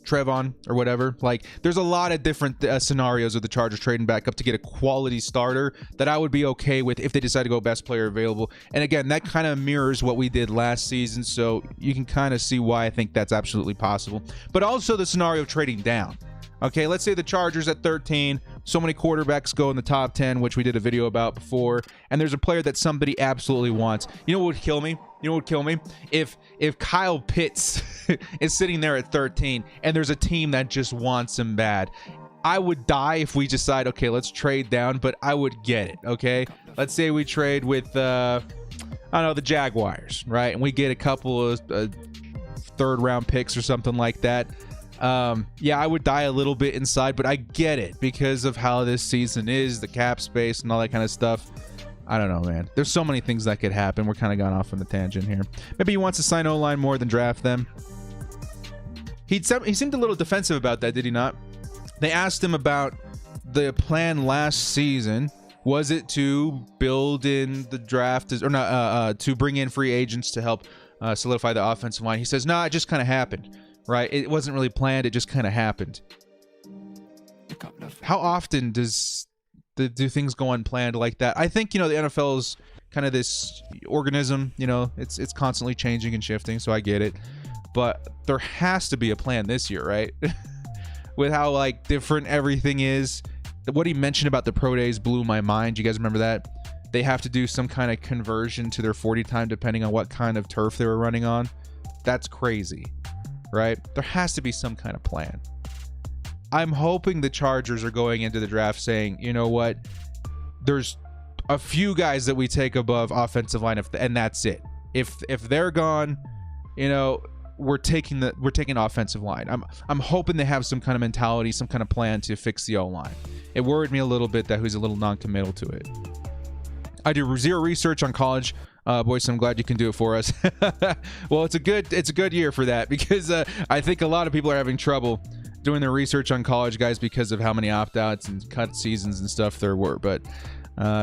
Trevon or whatever. Like, there's a lot of different scenarios of the Chargers trading back up to get a quality starter that I would be okay with if they decide to go best player available. And again, that kind of mirrors what we did last season, so you can kind of see why I think that's absolutely possible. But also the scenario of trading down. Okay, let's say the Chargers at 13, so many quarterbacks go in the top 10, which we did a video about before, and there's a player that somebody absolutely wants. You know what would kill me? If Kyle Pitts is sitting there at 13 and there's a team that just wants him bad. I would die if we decide, okay, let's trade down, but I would get it, okay? Let's say we trade with, I don't know, the Jaguars, right? And we get a couple of third-round picks or something like that. Yeah, I would die a little bit inside, but I get it because of how this season is, the cap space and all that kind of stuff. I don't know, man. There's so many things that could happen. We're kind of gone off on the tangent here. Maybe he wants to sign O-line more than draft them. He seemed a little defensive about that, did he not? They asked him about the plan last season. Was it to build in the draft, or not? To bring in free agents to help solidify the offensive line? He says, "No, it just kind of happened." Right? It wasn't really planned. It just kind of happened. How often do things go unplanned like that? I think, you know, the NFL is kind of this organism, you know, it's constantly changing and shifting, so I get it. But there has to be a plan this year, right? With how, like, different everything is. what he mentioned about the pro days blew my mind. You guys remember that? They have to do some kind of conversion to their 40 time depending on what kind of turf they were running on. That's crazy, right? There has to be some kind of plan. I'm hoping the Chargers are going into the draft saying, you know what, there's a few guys that we take above offensive line, and that's it. If they're gone, you know, we're taking offensive line. I'm hoping they have some kind of mentality, some kind of plan to fix the O-line. It worried me a little bit that he's a little non-committal to it. I do zero research on college. Boys, I'm glad you can do it for us. Well, it's a good year for that, because I think a lot of people are having trouble doing their research on college guys because of how many opt-outs and cut seasons and stuff there were. But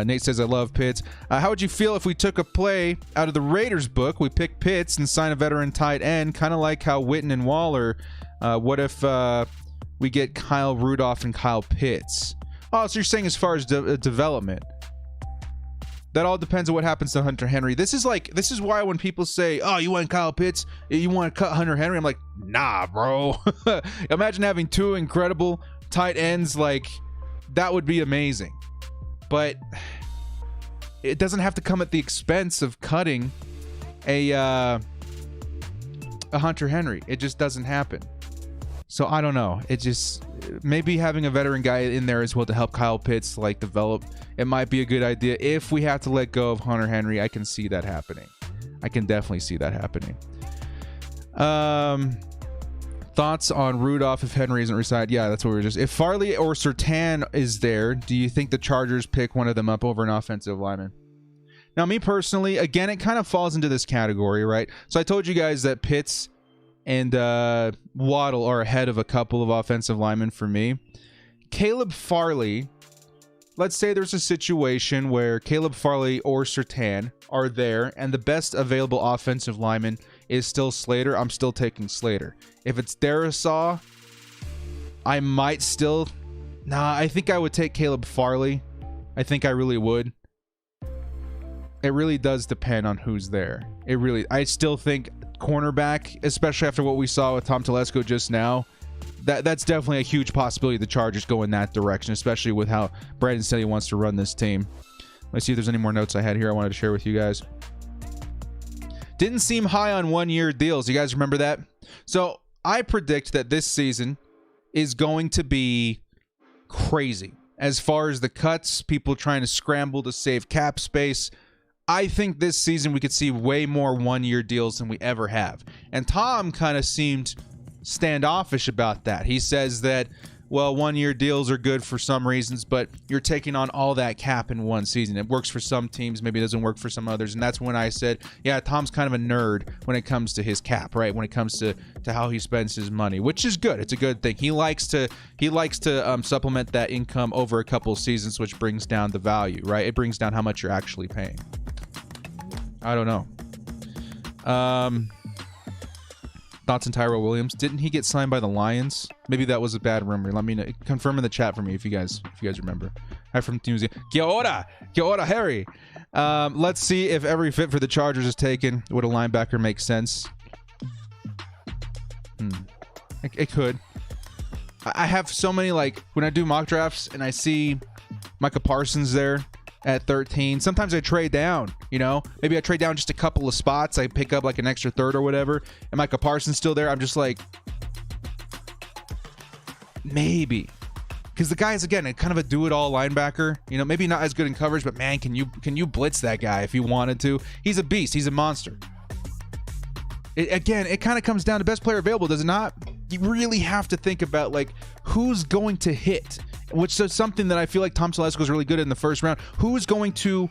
Nate says, I love Pitts. How would you feel if we took a play out of the Raiders book? We pick Pitts and sign a veteran tight end, kind of like how Witten and Waller. What if we get Kyle Rudolph and Kyle Pitts? Oh, so you're saying as far as development. That all depends on what happens to Hunter Henry. This is why when people say, oh, you want Kyle Pitts, you want to cut Hunter Henry, I'm like, nah, bro. Imagine having two incredible tight ends. Like, that would be amazing. But it doesn't have to come at the expense of cutting a Hunter Henry. It just doesn't happen. So I don't know. It just, maybe having a veteran guy in there as well to help Kyle Pitts like develop, it might be a good idea. If we have to let go of Hunter Henry, I can see that happening. I can definitely see that happening. Thoughts on Rudolph if Henry isn't resigned? Yeah, that's what we were just. If Farley or Surtain is there, do you think the Chargers pick one of them up over an offensive lineman? Now, me personally, again, it kind of falls into this category, right? So I told you guys that Pitts and Waddle are ahead of a couple of offensive linemen for me. Caleb Farley, let's say there's a situation where Caleb Farley or Surtain are there and the best available offensive lineman is still Slater. I'm still taking Slater. If it's Darisaw, I might still... Nah, I think I would take Caleb Farley. I think I really would. It really does depend on who's there. I still think cornerback, especially after what we saw with Tom Telesco just now, that's definitely a huge possibility the Chargers go in that direction, especially with how Brandon said he wants to run this team. Let's see if there's any more notes I had here I wanted to share with you guys. Didn't seem high on one-year deals. You guys remember that? So I predict that this season is going to be crazy. As far as the cuts, people trying to scramble to save cap space, I think this season we could see way more one-year deals than we ever have. And Tom kind of seemed standoffish about that. He says that, well, one-year deals are good for some reasons, but you're taking on all that cap in one season. It works for some teams, maybe it doesn't work for some others. And that's when I said, yeah, Tom's kind of a nerd when it comes to his cap, right? When it comes to how he spends his money, which is good. It's a good thing. He likes to supplement that income over a couple of seasons, which brings down the value, right? It brings down how much you're actually paying. I don't know. Thoughts on Tyrell Williams? Didn't he get signed by the Lions? Maybe that was a bad rumor. Let me know. Confirm in the chat for me if you guys remember. Hi from New Zealand. Kia ora, Harry. Let's see if every fit for the Chargers is taken. Would a linebacker make sense? It could. I have so many, like, when I do mock drafts and I see Micah Parsons there at 13. Sometimes I trade down, you know? Maybe I trade down just a couple of spots. I pick up like an extra third or whatever. And Micah Parsons still there. I'm just like, maybe. Because the guy is, again, kind of a do-it-all linebacker. You know, maybe not as good in coverage, but man, can you blitz that guy if you wanted to? He's a beast. He's a monster. It kind of comes down to best player available, does it not? You really have to think about, like, who's going to hit, which is something that I feel like Tom Telesco is really good at in the first round. Who's going to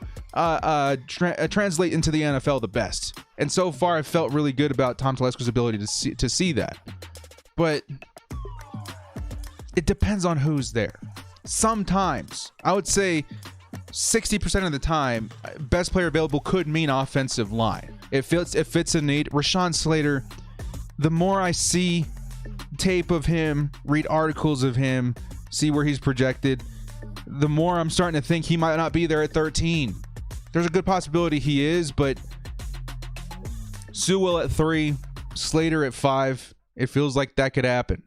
translate into the NFL the best? And so far, I felt really good about Tom Telesco's ability to see that. But it depends on who's there. Sometimes, I would say 60% of the time, best player available could mean offensive line. It fits a need. Rashawn Slater, the more I see tape of him, read articles of him, see where he's projected, the more I'm starting to think he might not be there at 13. There's a good possibility he is, but Sewell at 3, Slater at 5, it feels like that could happen.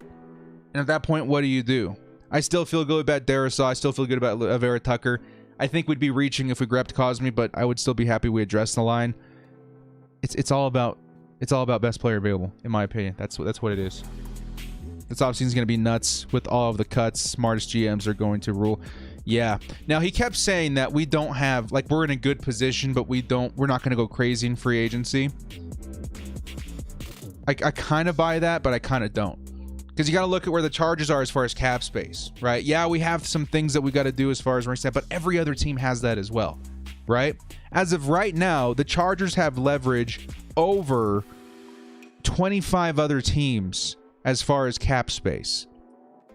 And at that point, what do you do? I still feel good about Darisaw. I still feel good about Vera Tucker. I think we'd be reaching if we grabbed Cosme, but I would still be happy we addressed the line. It's all about best player available, in my opinion. That's what it is. This offseason is going to be nuts with all of the cuts. Smartest GMs are going to rule. Yeah. Now, he kept saying that we don't have, like, we're in a good position, but we're not going to go crazy in free agency. I kind of buy that, but I kind of don't. Because you got to look at where the Chargers are as far as cap space, right? Yeah, we have some things that we got to do as far as reset, but every other team has that as well, right? As of right now, the Chargers have leverage over 25 other teams as far as cap space.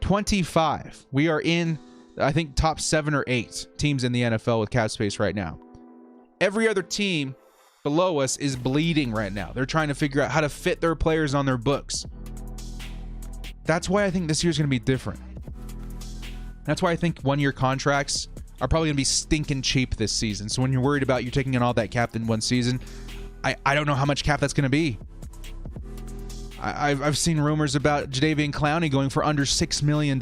25. We are in, I think, top 7 or 8 teams in the NFL with cap space right now. Every other team below us is bleeding right now. They're trying to figure out how to fit their players on their books. That's why I think this year's going to be different. That's why I think one-year contracts are probably going to be stinking cheap this season. So when you're worried about you taking in all that cap in one season, I don't know how much cap that's going to be. I've seen rumors about Jadeveon Clowney going for under $6 million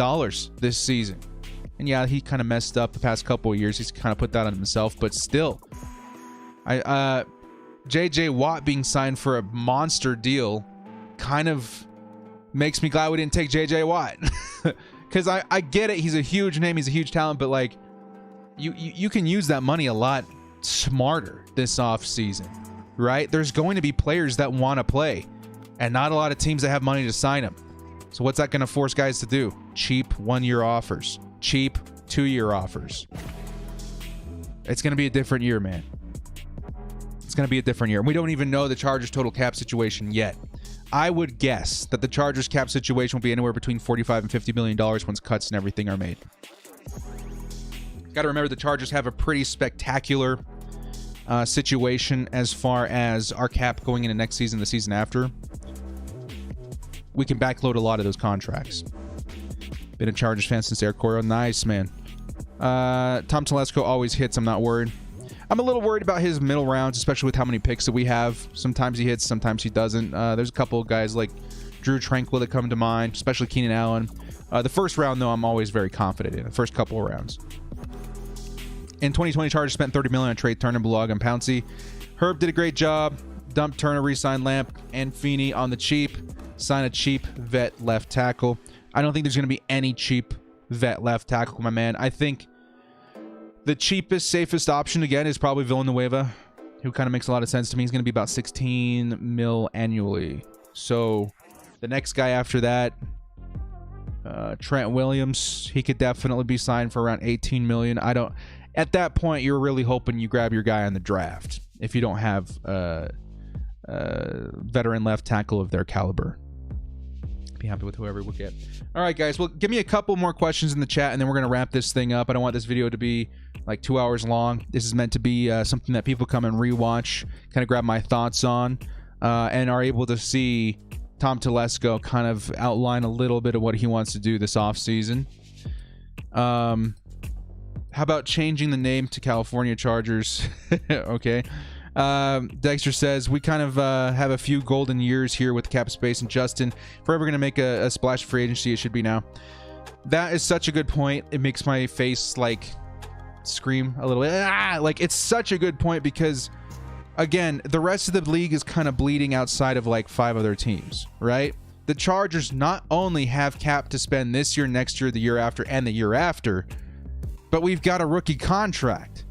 this season. And yeah, he kind of messed up the past couple of years. He's kind of put that on himself, but still. J.J. Watt being signed for a monster deal kind of makes me glad we didn't take J.J. Watt. Because I get it. He's a huge name. He's a huge talent. But, like, you can use that money a lot smarter this offseason, right? There's going to be players that want to play. And not a lot of teams that have money to sign them. So what's that going to force guys to do? Cheap one-year offers. Cheap 2-year offers. It's going to be a different year, man. It's going to be a different year. We don't even know the Chargers' total cap situation yet. I would guess that the Chargers' cap situation will be anywhere between $45 and $50 million once cuts and everything are made. Got to remember the Chargers have a pretty spectacular situation as far as our cap going into next season, the season after. We can backload a lot of those contracts. Been a Chargers fan since Eric Coyle. Nice, man. Tom Telesco always hits. I'm not worried. I'm a little worried about his middle rounds, especially with how many picks that we have. Sometimes he hits, sometimes he doesn't. There's a couple of guys like Drew Tranquil that come to mind, especially Keenan Allen. The first round, though, I'm always very confident in. The first couple of rounds. In 2020, Chargers spent $30 million on trade Turner, Bulaga, and Pouncey. Herb did a great job. Dumped Turner, re-signed Lamp and Feeney on the cheap. Sign a cheap vet left tackle. I don't think there's going to be any cheap vet left tackle, my man. I think the cheapest, safest option, again, is probably Villanueva, who kind of makes a lot of sense to me. He's going to be about $16 million annually. So the next guy after that, Trent Williams, he could definitely be signed for around $18 million. At that point, you're really hoping you grab your guy on the draft if you don't have veteran left tackle of their caliber. Be happy with whoever we get. All right, guys. Well, give me a couple more questions in the chat, and then we're going to wrap this thing up. I don't want this video to be like 2 hours long. This is meant to be something that people come and rewatch, kind of grab my thoughts on, and are able to see Tom Telesco kind of outline a little bit of what he wants to do this offseason. How about changing the name to California Chargers? Okay. Dexter says, we kind of have a few golden years here with cap space, and Justin, if we're ever going to make a splash free agency, it should be now. That is such a good point. It makes my face like scream a little bit. Like, it's such a good point because, again, the rest of the league is kind of bleeding outside of like 5 other teams, right? The Chargers not only have cap to spend this year, next year, the year after, and the year after, but we've got a rookie contract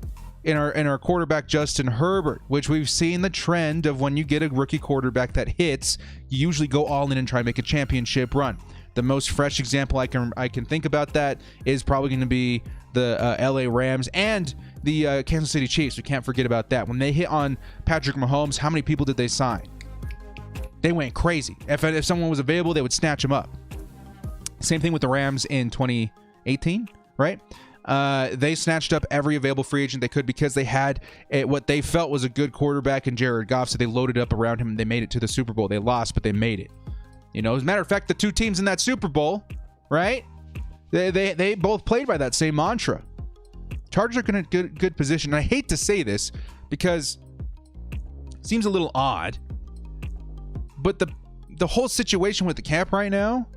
in our quarterback Justin Herbert, which we've seen the trend of when you get a rookie quarterback that hits, you usually go all in and try to make a championship run. The most fresh example I can think about that is probably going to be the LA Rams and the Kansas City Chiefs. We can't forget about that. When they hit on Patrick Mahomes, how many people did they sign? They went crazy. If someone was available, they would snatch him up. Same thing with the Rams in 2018, right? They snatched up every available free agent they could because they had what they felt was a good quarterback in Jared Goff, so they loaded up around him and they made it to the Super Bowl. They lost, but they made it. You know, as a matter of fact, the 2 teams in that Super Bowl, right? They both played by that same mantra. Chargers are in a good position. And I hate to say this because it seems a little odd, but the whole situation with the cap right now,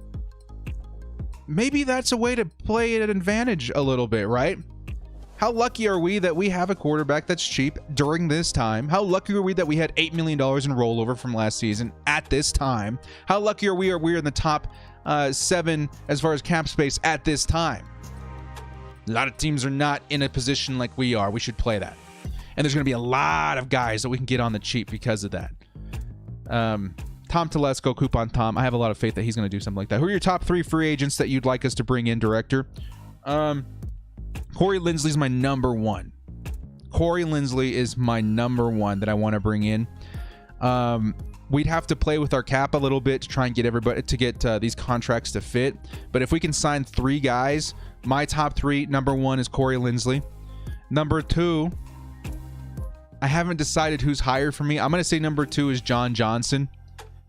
maybe that's a way to play at an advantage a little bit, right? How lucky are we that we have a quarterback that's cheap during this time? How lucky are we that we had $8 million in rollover from last season at this time? How lucky are we're in the top 7 as far as cap space at this time? A lot of teams are not in a position like we are. We should play that. And there's going to be a lot of guys that we can get on the cheap because of that. Tom Telesco, Coupon Tom. I have a lot of faith that he's going to do something like that. Who are your top 3 free agents that you'd like us to bring in, Director? Corey Linsley's my number 1. Corey Linsley is my number 1 that I want to bring in. We'd have to play with our cap a little bit to try and get everybody to get these contracts to fit. But if we can sign 3 guys, my top 3, number 1 is Corey Linsley. Number 2, I haven't decided who's higher for me. I'm going to say number 2 is John Johnson,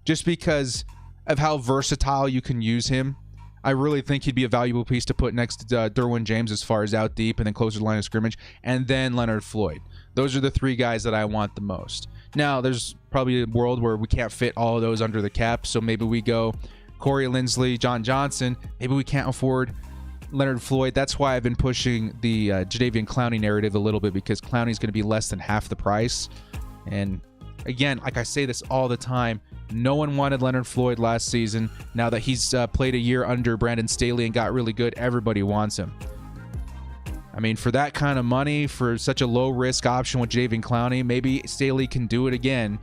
just because of how versatile you can use him. I really think he'd be a valuable piece to put next to Derwin James as far as out deep and then closer to the line of scrimmage, and then Leonard Floyd. Those are the 3 guys that I want the most. Now, there's probably a world where we can't fit all of those under the cap, so maybe we go Corey Linsley, John Johnson. Maybe we can't afford Leonard Floyd. That's why I've been pushing the Jadeveon Clowney narrative a little bit, because Clowney's going to be less than half the price. And again, like I say this all the time, no one wanted Leonard Floyd last season. Now that he's played a year under Brandon Staley and got really good, everybody wants him. I mean, for that kind of money, for such a low-risk option with Jadeveon Clowney, maybe Staley can do it again.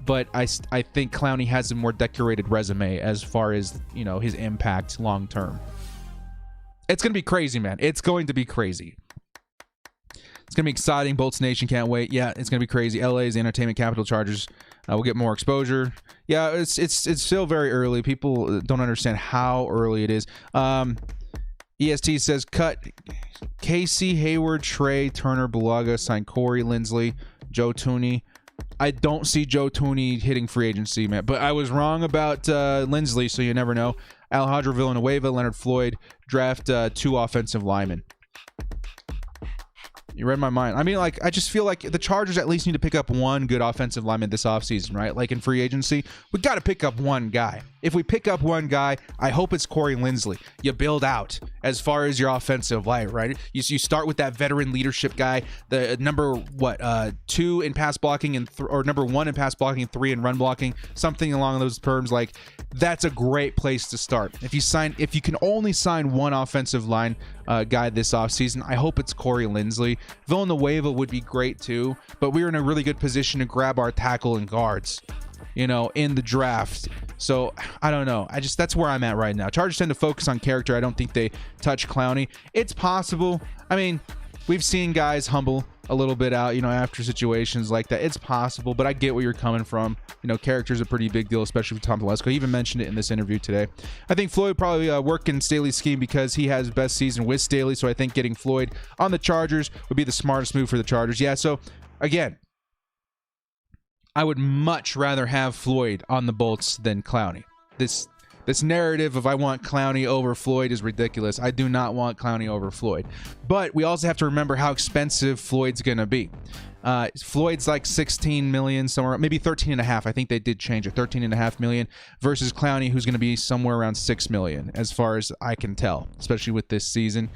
But I think Clowney has a more decorated resume as far as, his impact long-term. It's going to be crazy, man. It's going to be crazy. It's going to be exciting. Bolts Nation can't wait. Yeah, it's going to be crazy. LA is the entertainment capital. Chargers will get more exposure. Yeah, it's still very early. People don't understand how early it is. EST says, cut Casey, Hayward, Trey, Turner, Bulaga, sign Corey Linsley, Joe Tooney. I don't see Joe Tooney hitting free agency, man. But I was wrong about Linsley, so you never know. Alejandro Villanueva, Leonard Floyd, draft 2 offensive linemen. You read my mind. I mean, I just feel like the Chargers at least need to pick up 1 good offensive lineman this offseason, right? Like in free agency, we got to pick up 1 guy. If we pick up 1 guy, I hope it's Corey Linsley. You build out as far as your offensive line, right? You start with that veteran leadership guy, the number 2 in pass blocking or number 1 in pass blocking and 3 in run blocking, something along those terms. Like, that's a great place to start. If you can only sign 1 offensive line guy this offseason, I hope it's Corey Linsley. Villanueva would be great too, but we're in a really good position to grab our tackle and guards, in the draft. So I don't know. That's where I'm at right now. Chargers tend to focus on character. I don't think they touch Clowney. It's possible. I mean, we've seen guys humble a little bit out, after situations like that. It's possible, but I get where you're coming from. Character is a pretty big deal, especially with Tom Telesco. He even mentioned it in this interview today. I think Floyd probably work in Staley's scheme because he has best season with Staley, so I think getting Floyd on the Chargers would be the smartest move for the Chargers. Yeah, so again, I would much rather have Floyd on the Bolts than Clowney. This narrative of I want Clowney over Floyd is ridiculous. I do not want Clowney over Floyd. But we also have to remember how expensive Floyd's going to be. Floyd's like 16 million, somewhere, maybe 13 and a half. I think they did change it, 13 and a half million versus Clowney, who's going to be somewhere around 6 million, as far as I can tell, especially with this season.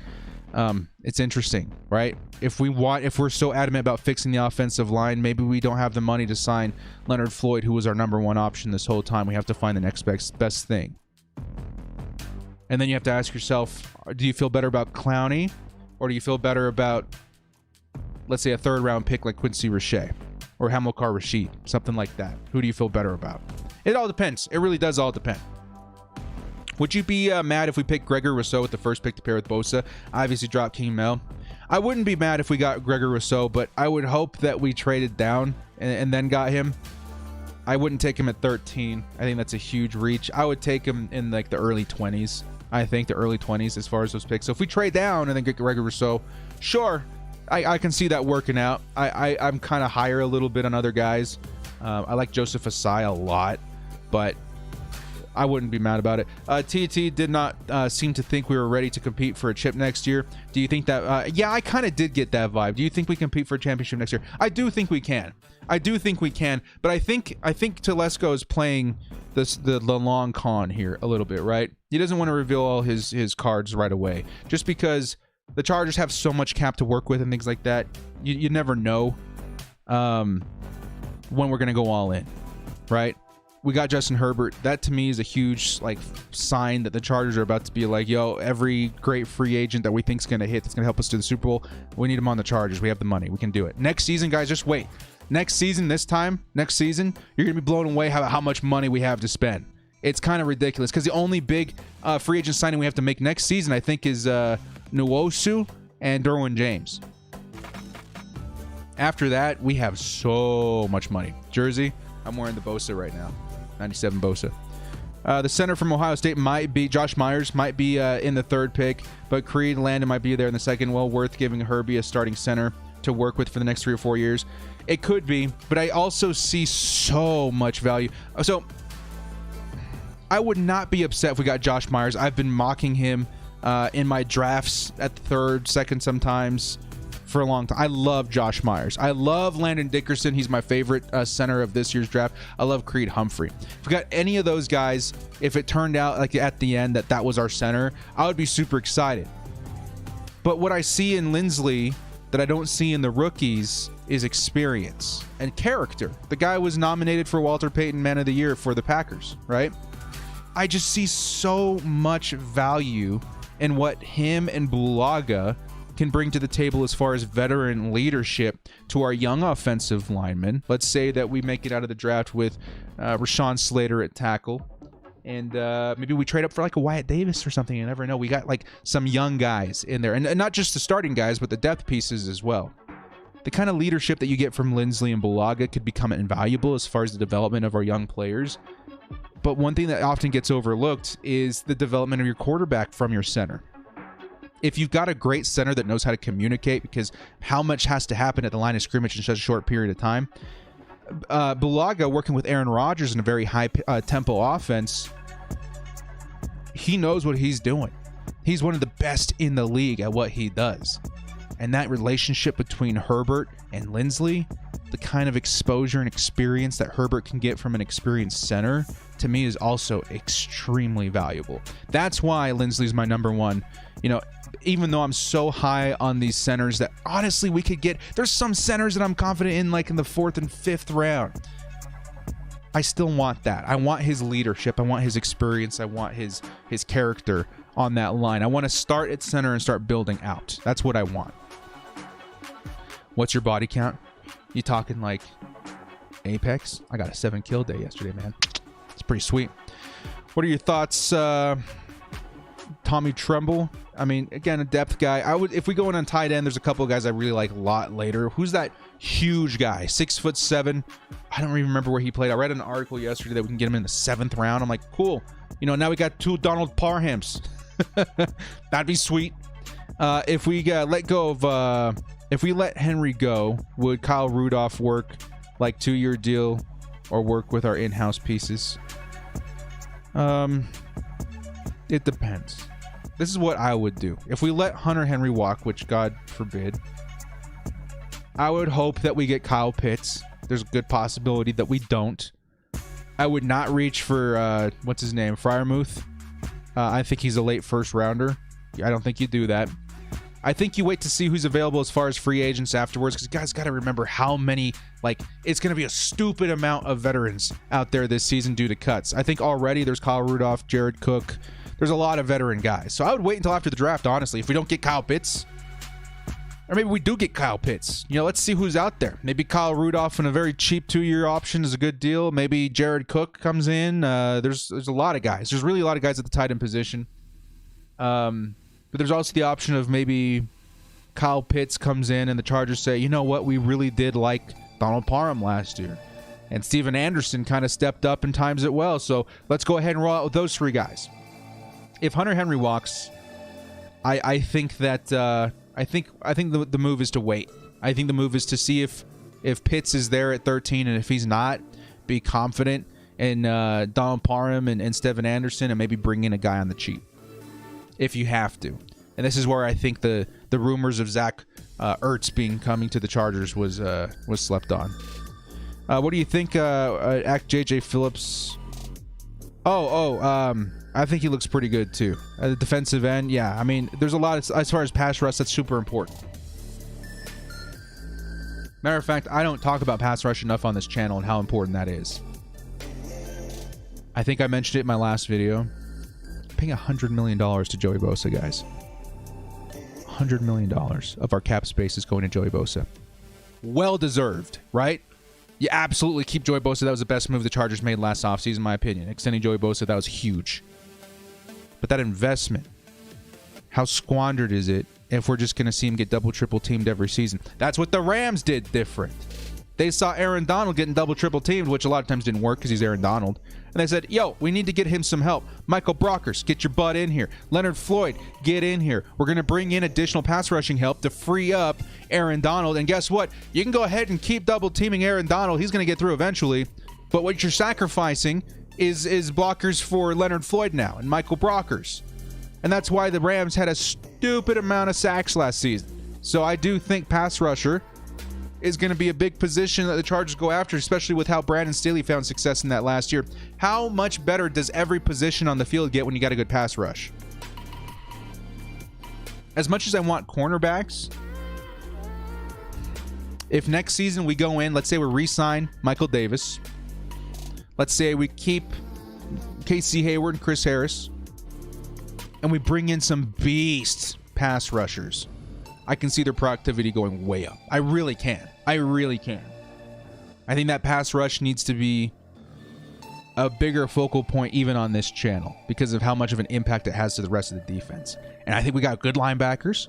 It's interesting, right? If we're so adamant about fixing the offensive line, maybe we don't have the money to sign Leonard Floyd, who was our number 1 option this whole time. We have to find the next best thing. And then you have to ask yourself, do you feel better about Clowney, or do you feel better about, let's say, a 3rd round pick like Quincy Roche or Hamilcar Rashed, something like that? Who do you feel better about? It all depends. It really does all depend. Would you be mad if we picked Gregory Rousseau with the first pick to pair with Bosa? Obviously, drop King Mel. I wouldn't be mad if we got Gregory Rousseau, but I would hope that we traded down and then got him. I wouldn't take him at 13. I think that's a huge reach. I would take him in like the early 20s. I think the early 20s as far as those picks. So if we trade down and then get Gregory Rousseau, sure, I can see that working out. I'm kind of higher a little bit on other guys. I like Joseph Asai a lot, but I wouldn't be mad about it. TT did not seem to think we were ready to compete for a chip next year. Do you think that? Yeah, I kind of did get that vibe. Do you think we compete for a championship next year? I do think we can. But I think Telesco is playing the long con here a little bit, right? He doesn't want to reveal all his cards right away, just because the Chargers have so much cap to work with and things like that. You never know when we're gonna go all in, right? We got Justin Herbert. That to me is a huge sign that the Chargers are about to be like, yo, every great free agent that we think is going to hit that's going to help us to the Super Bowl, we need them on the Chargers. We have the money. We can do it. Next season, guys, just wait. Next season, you're going to be blown away how much money we have to spend. It's kind of ridiculous because the only big free agent signing we have to make next season, I think, is Nwosu and Derwin James. After that, we have so much money. Jersey, I'm wearing the Bosa right now. 97 Bosa. The center from Ohio State might be Josh Myers, might be in the third pick, but Creed Landon might be there in the second. Well, worth giving Herbie a starting center to work with for the next 3 or 4 years. It could be, but I also see so much value. So I would not be upset if we got Josh Myers. I've been mocking him in my drafts at the third, second sometimes for a long time. I love Josh Myers. I love Landon Dickerson. He's my favorite center of this year's draft. I love Creed Humphrey. If we got any of those guys, if it turned out like at the end that was our center, I would be super excited. But what I see in Lindsley that I don't see in the rookies is experience and character. The guy was nominated for Walter Payton Man of the Year for the Packers, right? I just see so much value in what him and Bulaga can bring to the table as far as veteran leadership to our young offensive linemen. Let's say that we make it out of the draft with Rashawn Slater at tackle, and maybe we trade up for like a Wyatt Davis or something. You never know. We got like some young guys in there, and not just the starting guys, but the depth pieces as well. The kind of leadership that you get from Lindsley and Bulaga could become invaluable as far as the development of our young players. But one thing that often gets overlooked is the development of your quarterback from your center. If you've got a great center that knows how to communicate, because how much has to happen at the line of scrimmage in such a short period of time. Bulaga working with Aaron Rodgers in a very high tempo offense, he knows what he's doing. He's one of the best in the league at what he does. And that relationship between Herbert and Lindsley, the kind of exposure and experience that Herbert can get from an experienced center, to me is also extremely valuable. That's why Lindsley's my number one. Even though I'm so high on these centers that honestly we could get, there's some centers that I'm confident in like in the 4th and 5th round. I still want that. I want his leadership. I want his experience. I want his character on that line. I want to start at center and start building out. That's what I want. What's your body count? You talking like Apex? I got a 7 kill day yesterday, man. It's pretty sweet. What are your thoughts, Tommy Tremble? I mean, again, a depth guy. If we go in on tight end, there's a couple of guys I really like a lot later. Who's that huge guy? 6'7". I don't even remember where he played. I read an article yesterday that we can get him in the 7th round. I'm like, cool. Now we got 2 Donald Parhams. That'd be sweet. If we let go of, if we let Henry go, would Kyle Rudolph work like 2-year deal or work with our in-house pieces? It depends. This is what I would do. If we let Hunter Henry walk, which God forbid, I would hope that we get Kyle Pitts. There's a good possibility that we don't. I would not reach for, what's his name, Freiermuth. I think he's a late first rounder. I don't think you do that. I think you wait to see who's available as far as free agents afterwards, because you guys got to remember how many, it's going to be a stupid amount of veterans out there this season due to cuts. I think already there's Kyle Rudolph, Jared Cook. There's a lot of veteran guys. So I would wait until after the draft, honestly, if we don't get Kyle Pitts. Or maybe we do get Kyle Pitts. Let's see who's out there. Maybe Kyle Rudolph in a very cheap 2-year option is a good deal. Maybe Jared Cook comes in. There's a lot of guys. There's really a lot of guys at the tight end position. But there's also the option of maybe Kyle Pitts comes in and the Chargers say, you know what, we really did like Donald Parham last year. And Steven Anderson kind of stepped up and times it well. So let's go ahead and roll out with those 3 guys. If Hunter Henry walks, I think that I think the move is to wait. I think the move is to see if Pitts is there at 13, and if he's not, be confident Donald Parham and Steven Anderson, and maybe bring in a guy on the cheap if you have to. And this is where I think the rumors of Zach Ertz coming to the Chargers was slept on. What do you think, JJ Phillips? I think he looks pretty good too. At the defensive end, yeah. I mean, there's a lot as far as pass rush that's super important. Matter of fact, I don't talk about pass rush enough on this channel and how important that is. I think I mentioned it in my last video. I'm paying $100 million to Joey Bosa, guys. $100 million of our cap space is going to Joey Bosa. Well deserved, right? You absolutely keep Joey Bosa. That was the best move the Chargers made last offseason, in my opinion. Extending Joey Bosa, that was huge. But that investment, how squandered is it if we're just going to see him get double, triple teamed every season? That's what the Rams did different. They saw Aaron Donald getting double, triple teamed, which a lot of times didn't work because he's Aaron Donald. And they said, yo, we need to get him some help. Michael Brockers, get your butt in here. Leonard Floyd, get in here. We're going to bring in additional pass rushing help to free up Aaron Donald. And guess what? You can go ahead and keep double teaming Aaron Donald. He's going to get through eventually. But what you're sacrificing is blockers for Leonard Floyd now and Michael Brockers. And that's why the Rams had a stupid amount of sacks last season. So I do think pass rusher is going to be a big position that the Chargers go after, especially with how Brandon Staley found success in that last year. How much better does every position on the field get when you got a good pass rush? As much as I want cornerbacks, if next season we go in, let's say we re-sign Michael Davis, let's say we keep Casey Hayward and Chris Harris, and we bring in some beast pass rushers, I can see their productivity going way up. I really can. I think that pass rush needs to be a bigger focal point even on this channel because of how much of an impact it has to the rest of the defense. And I think we got good linebackers,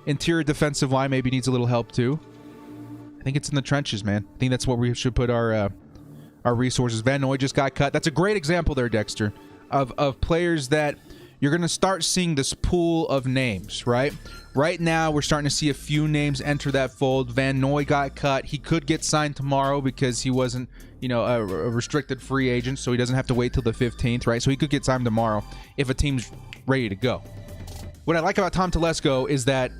Interior defensive line maybe needs a little help too. I think it's in the trenches, man. I think that's what we should put our resources. Van Noy just got cut. That's a great example there, Dexter, of players that you're going to start seeing this pool of names, right? Right now, we're starting to see a few names enter that fold. Van Noy got cut. He could get signed tomorrow because he wasn't, a restricted free agent, so he doesn't have to wait till the 15th, right? So he could get signed tomorrow if a team's ready to go. What I like about Tom Telesco is that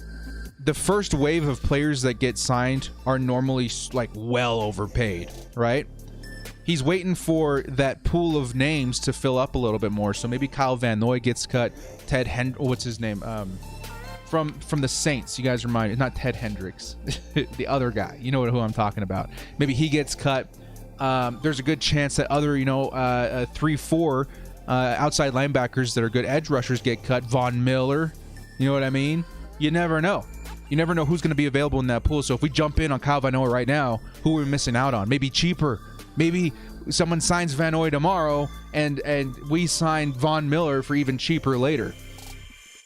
the first wave of players that get signed are normally well overpaid, right? He's waiting for that pool of names to fill up a little bit more. So maybe Kyle Van Noy gets cut. What's his name? From the Saints. You guys remind me. Not Ted Hendricks. The other guy. You know who I'm talking about. Maybe he gets cut. There's a good chance that other, 3-4 outside linebackers that are good edge rushers get cut. Von Miller. You know what I mean? You never know. You never know who's going to be available in that pool. So if we jump in on Kyle Van Noy right now, who are we missing out on? Maybe cheaper. Maybe someone signs Van Noy tomorrow and we sign Von Miller for even cheaper later.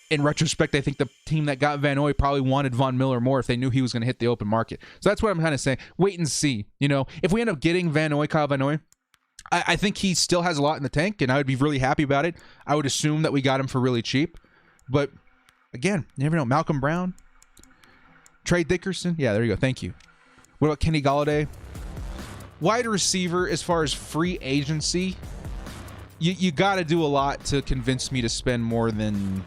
In retrospect, I think the team that got Van Noy probably wanted Von Miller more if they knew he was going to hit the open market. So that's what I'm kind of saying. Wait and see. If we end up getting Kyle Van Noy, I think he still has a lot in the tank, and I would be really happy about it. I would assume that we got him for really cheap. But, again, you never know. Malcolm Brown, Trey Dickerson. Yeah, there you go. Thank you. What about Kenny Golladay? Wide receiver, as far as free agency, you got to do a lot to convince me to spend more than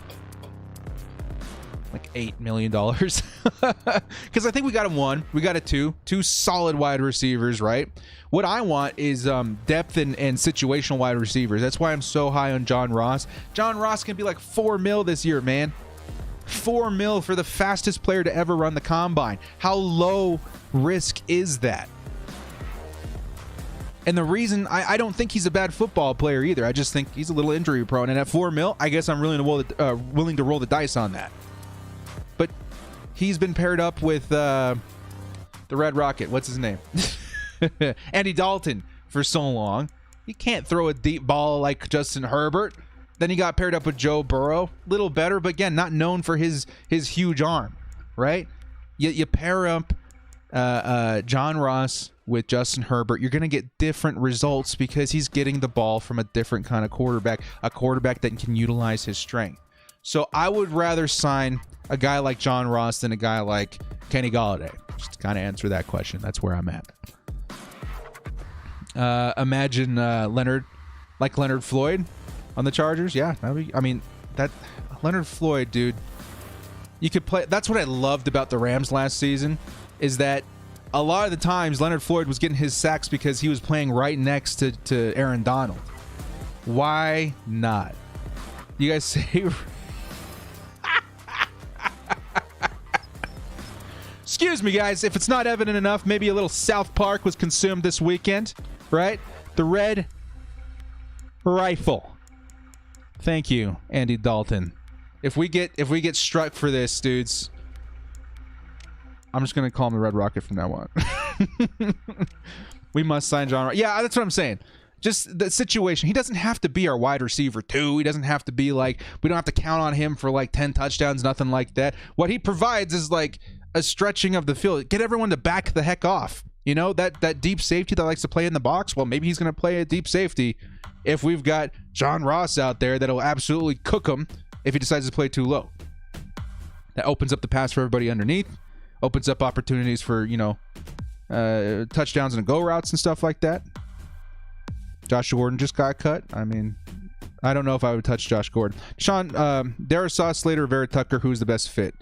$8 million. Because I think we got him one. We got a two solid wide receivers, right? What I want is depth and situational wide receivers. That's why I'm so high on John Ross. John Ross can be $4 million this year, man. $4 million for the fastest player to ever run the combine. How low risk is that? And the reason I don't think he's a bad football player either. I just think he's a little injury prone. And at $4 million, I guess I'm willing to roll the dice on that. But he's been paired up with the Red Rocket. What's his name? Andy Dalton for so long. He can't throw a deep ball like Justin Herbert. Then he got paired up with Joe Burrow. Little better, but again, not known for his huge arm, right? You pair up John Ross with Justin Herbert, you're going to get different results because he's getting the ball from a different kind of quarterback, a quarterback that can utilize his strength. So I would rather sign a guy like John Ross than a guy like Kenny Golladay. Just to kind of answer that question. That's where I'm at. Imagine Leonard Floyd on the Chargers. Yeah, that Leonard Floyd, dude. You could play. That's what I loved about the Rams last season, is that a lot of the times Leonard Floyd was getting his sacks because he was playing right next to Aaron Donald. Why not? You guys say... Excuse me, guys. If it's not evident enough, maybe a little South Park was consumed this weekend, right? The Red Rifle. Thank you, Andy Dalton. If we get struck for this, dudes, I'm just gonna call him the Red Rocket from now on. We must sign John. Yeah, that's what I'm saying. Just the situation. He doesn't have to be our wide receiver too. He doesn't have to be like, we don't have to count on him for like 10 touchdowns, nothing like that. What he provides is like a stretching of the field. Get everyone to back the heck off. You know, that deep safety that likes to play in the box. Well, maybe he's going to play a deep safety if we've got John Ross out there that'll absolutely cook him if he decides to play too low. That opens up the pass for everybody underneath. Opens up opportunities for, touchdowns and go routes and stuff like that. Josh Gordon just got cut. I mean, I don't know if I would touch Josh Gordon. Sean, Darrisaw, Slater, Vera Tucker, who's the best fit?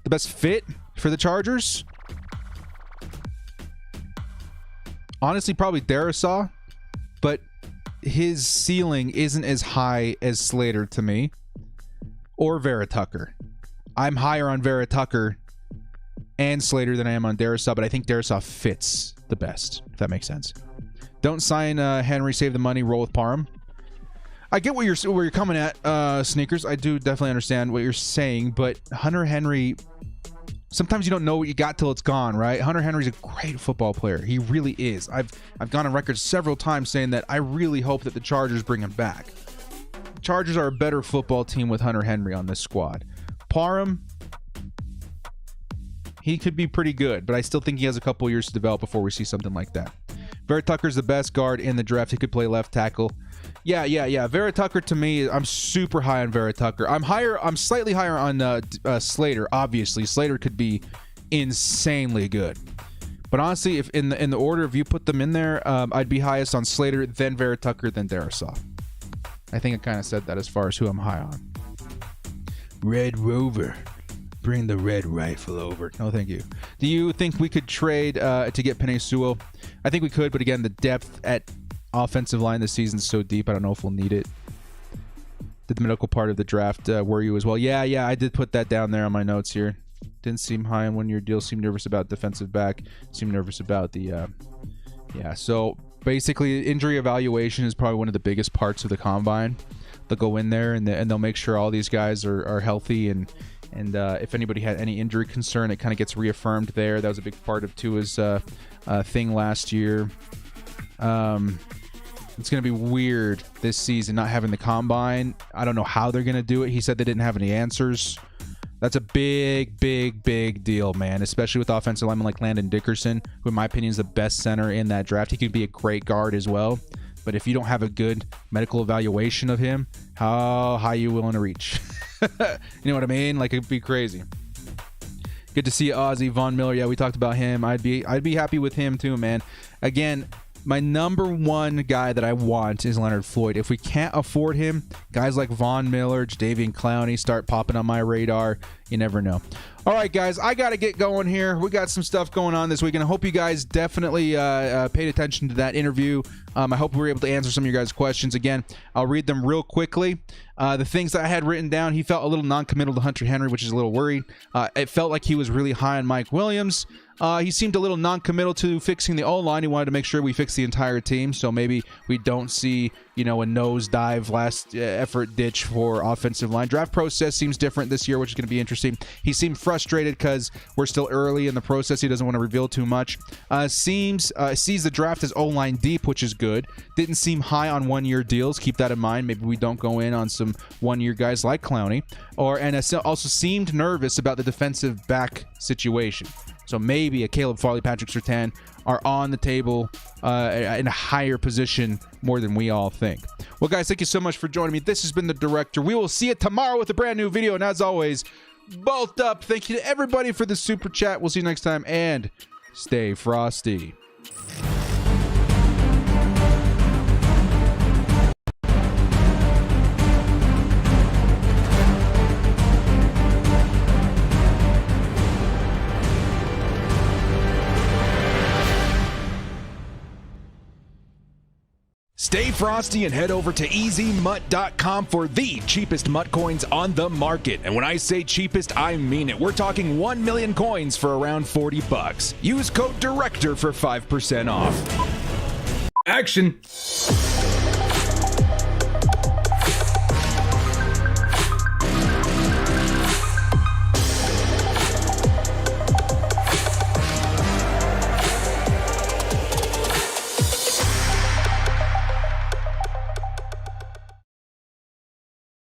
The best fit for the Chargers? Honestly, probably Darrisaw, but his ceiling isn't as high as Slater to me, or Vera Tucker. I'm higher on Vera Tucker and Slater than I am on Darrisaw, but I think Darrisaw fits the best, if that makes sense. Don't sign Henry, save the money, roll with Parham. I get where you're coming at, Sneakers. I do definitely understand what you're saying, but Hunter Henry, sometimes you don't know what you got till it's gone, right? Hunter Henry's a great football player. He really is. I've gone on record several times saying that I really hope that the Chargers bring him back. The Chargers are a better football team with Hunter Henry on this squad. Parham, he could be pretty good, but I still think he has a couple years to develop before we see something like that. Vera Tucker's the best guard in the draft. He could play left tackle. Yeah. Vera Tucker, to me, I'm super high on Vera Tucker. I'm slightly higher on Slater. Obviously, Slater could be insanely good. But honestly, if in the order if you put them in there, I'd be highest on Slater, then Vera Tucker, then Darrisaw. I think I kind of said that as far as who I'm high on. Red Rover. Bring the red rifle over. No, thank you. Do you think we could trade to get Penei Sewell? I think we could, but again, the depth at offensive line this season is so deep, I don't know if we'll need it. Did the medical part of the draft worry you as well? Yeah, I did put that down there on my notes here. Didn't seem high on 1 year deal. Seemed nervous about defensive back. Seemed nervous about the... So basically, injury evaluation is probably one of the biggest parts of the combine. They'll go in there and they'll make sure all these guys are healthy and if anybody had any injury concern, it kind of gets reaffirmed there. That was a big part of Tua's thing last year. It's going to be weird this season not having the combine. I don't know how they're going to do it. He said they didn't have any answers. That's a big deal, man, especially with offensive linemen like Landon Dickerson, who in my opinion is the best center in that draft. He could be a great guard as well. But if you don't have a good medical evaluation of him, how high are you willing to reach? You know what I mean? Like, it'd be crazy. Good to see Ozzie Von Miller. Yeah, we talked about him. I'd be happy with him too, man. Again, my number one guy that I want is Leonard Floyd. If we can't afford him, guys like Von Miller, Jadeveon Clowney start popping on my radar. You never know. All right, guys, I got to get going here. We got some stuff going on this week, and I hope you guys definitely paid attention to that interview. I hope we were able to answer some of your guys' questions. Again, I'll read them real quickly. The things that I had written down, he felt a little non-committal to Hunter Henry, which is a little worried. It felt like he was really high on Mike Williams. He seemed a little non-committal to fixing the O-line. He wanted to make sure we fix the entire team, so maybe we don't see, a nosedive last effort ditch for offensive line. Draft process seems different this year, which is going to be interesting. He seemed frustrated because we're still early in the process. He doesn't want to reveal too much. Sees the draft as O-line deep, which is good. Didn't seem high on 1 year deals. Keep that in mind. Maybe we don't go in on some 1 year guys like Clowney. And also seemed nervous about the defensive back situation. So maybe a Caleb Farley, Patrick Surtain are on the table in a higher position more than we all think. Well, guys, thank you so much for joining me. This has been The Director. We will see you tomorrow with a brand new video. And as always, bolt up. Thank you to everybody for the super chat. We'll see you next time, and stay frosty. Frosty and head over to easymutt.com for the cheapest mutt coins on the market. And when I say cheapest, I mean it. We're talking 1 million coins for around 40 bucks. Use code DIRECTOR for 5% off. Action!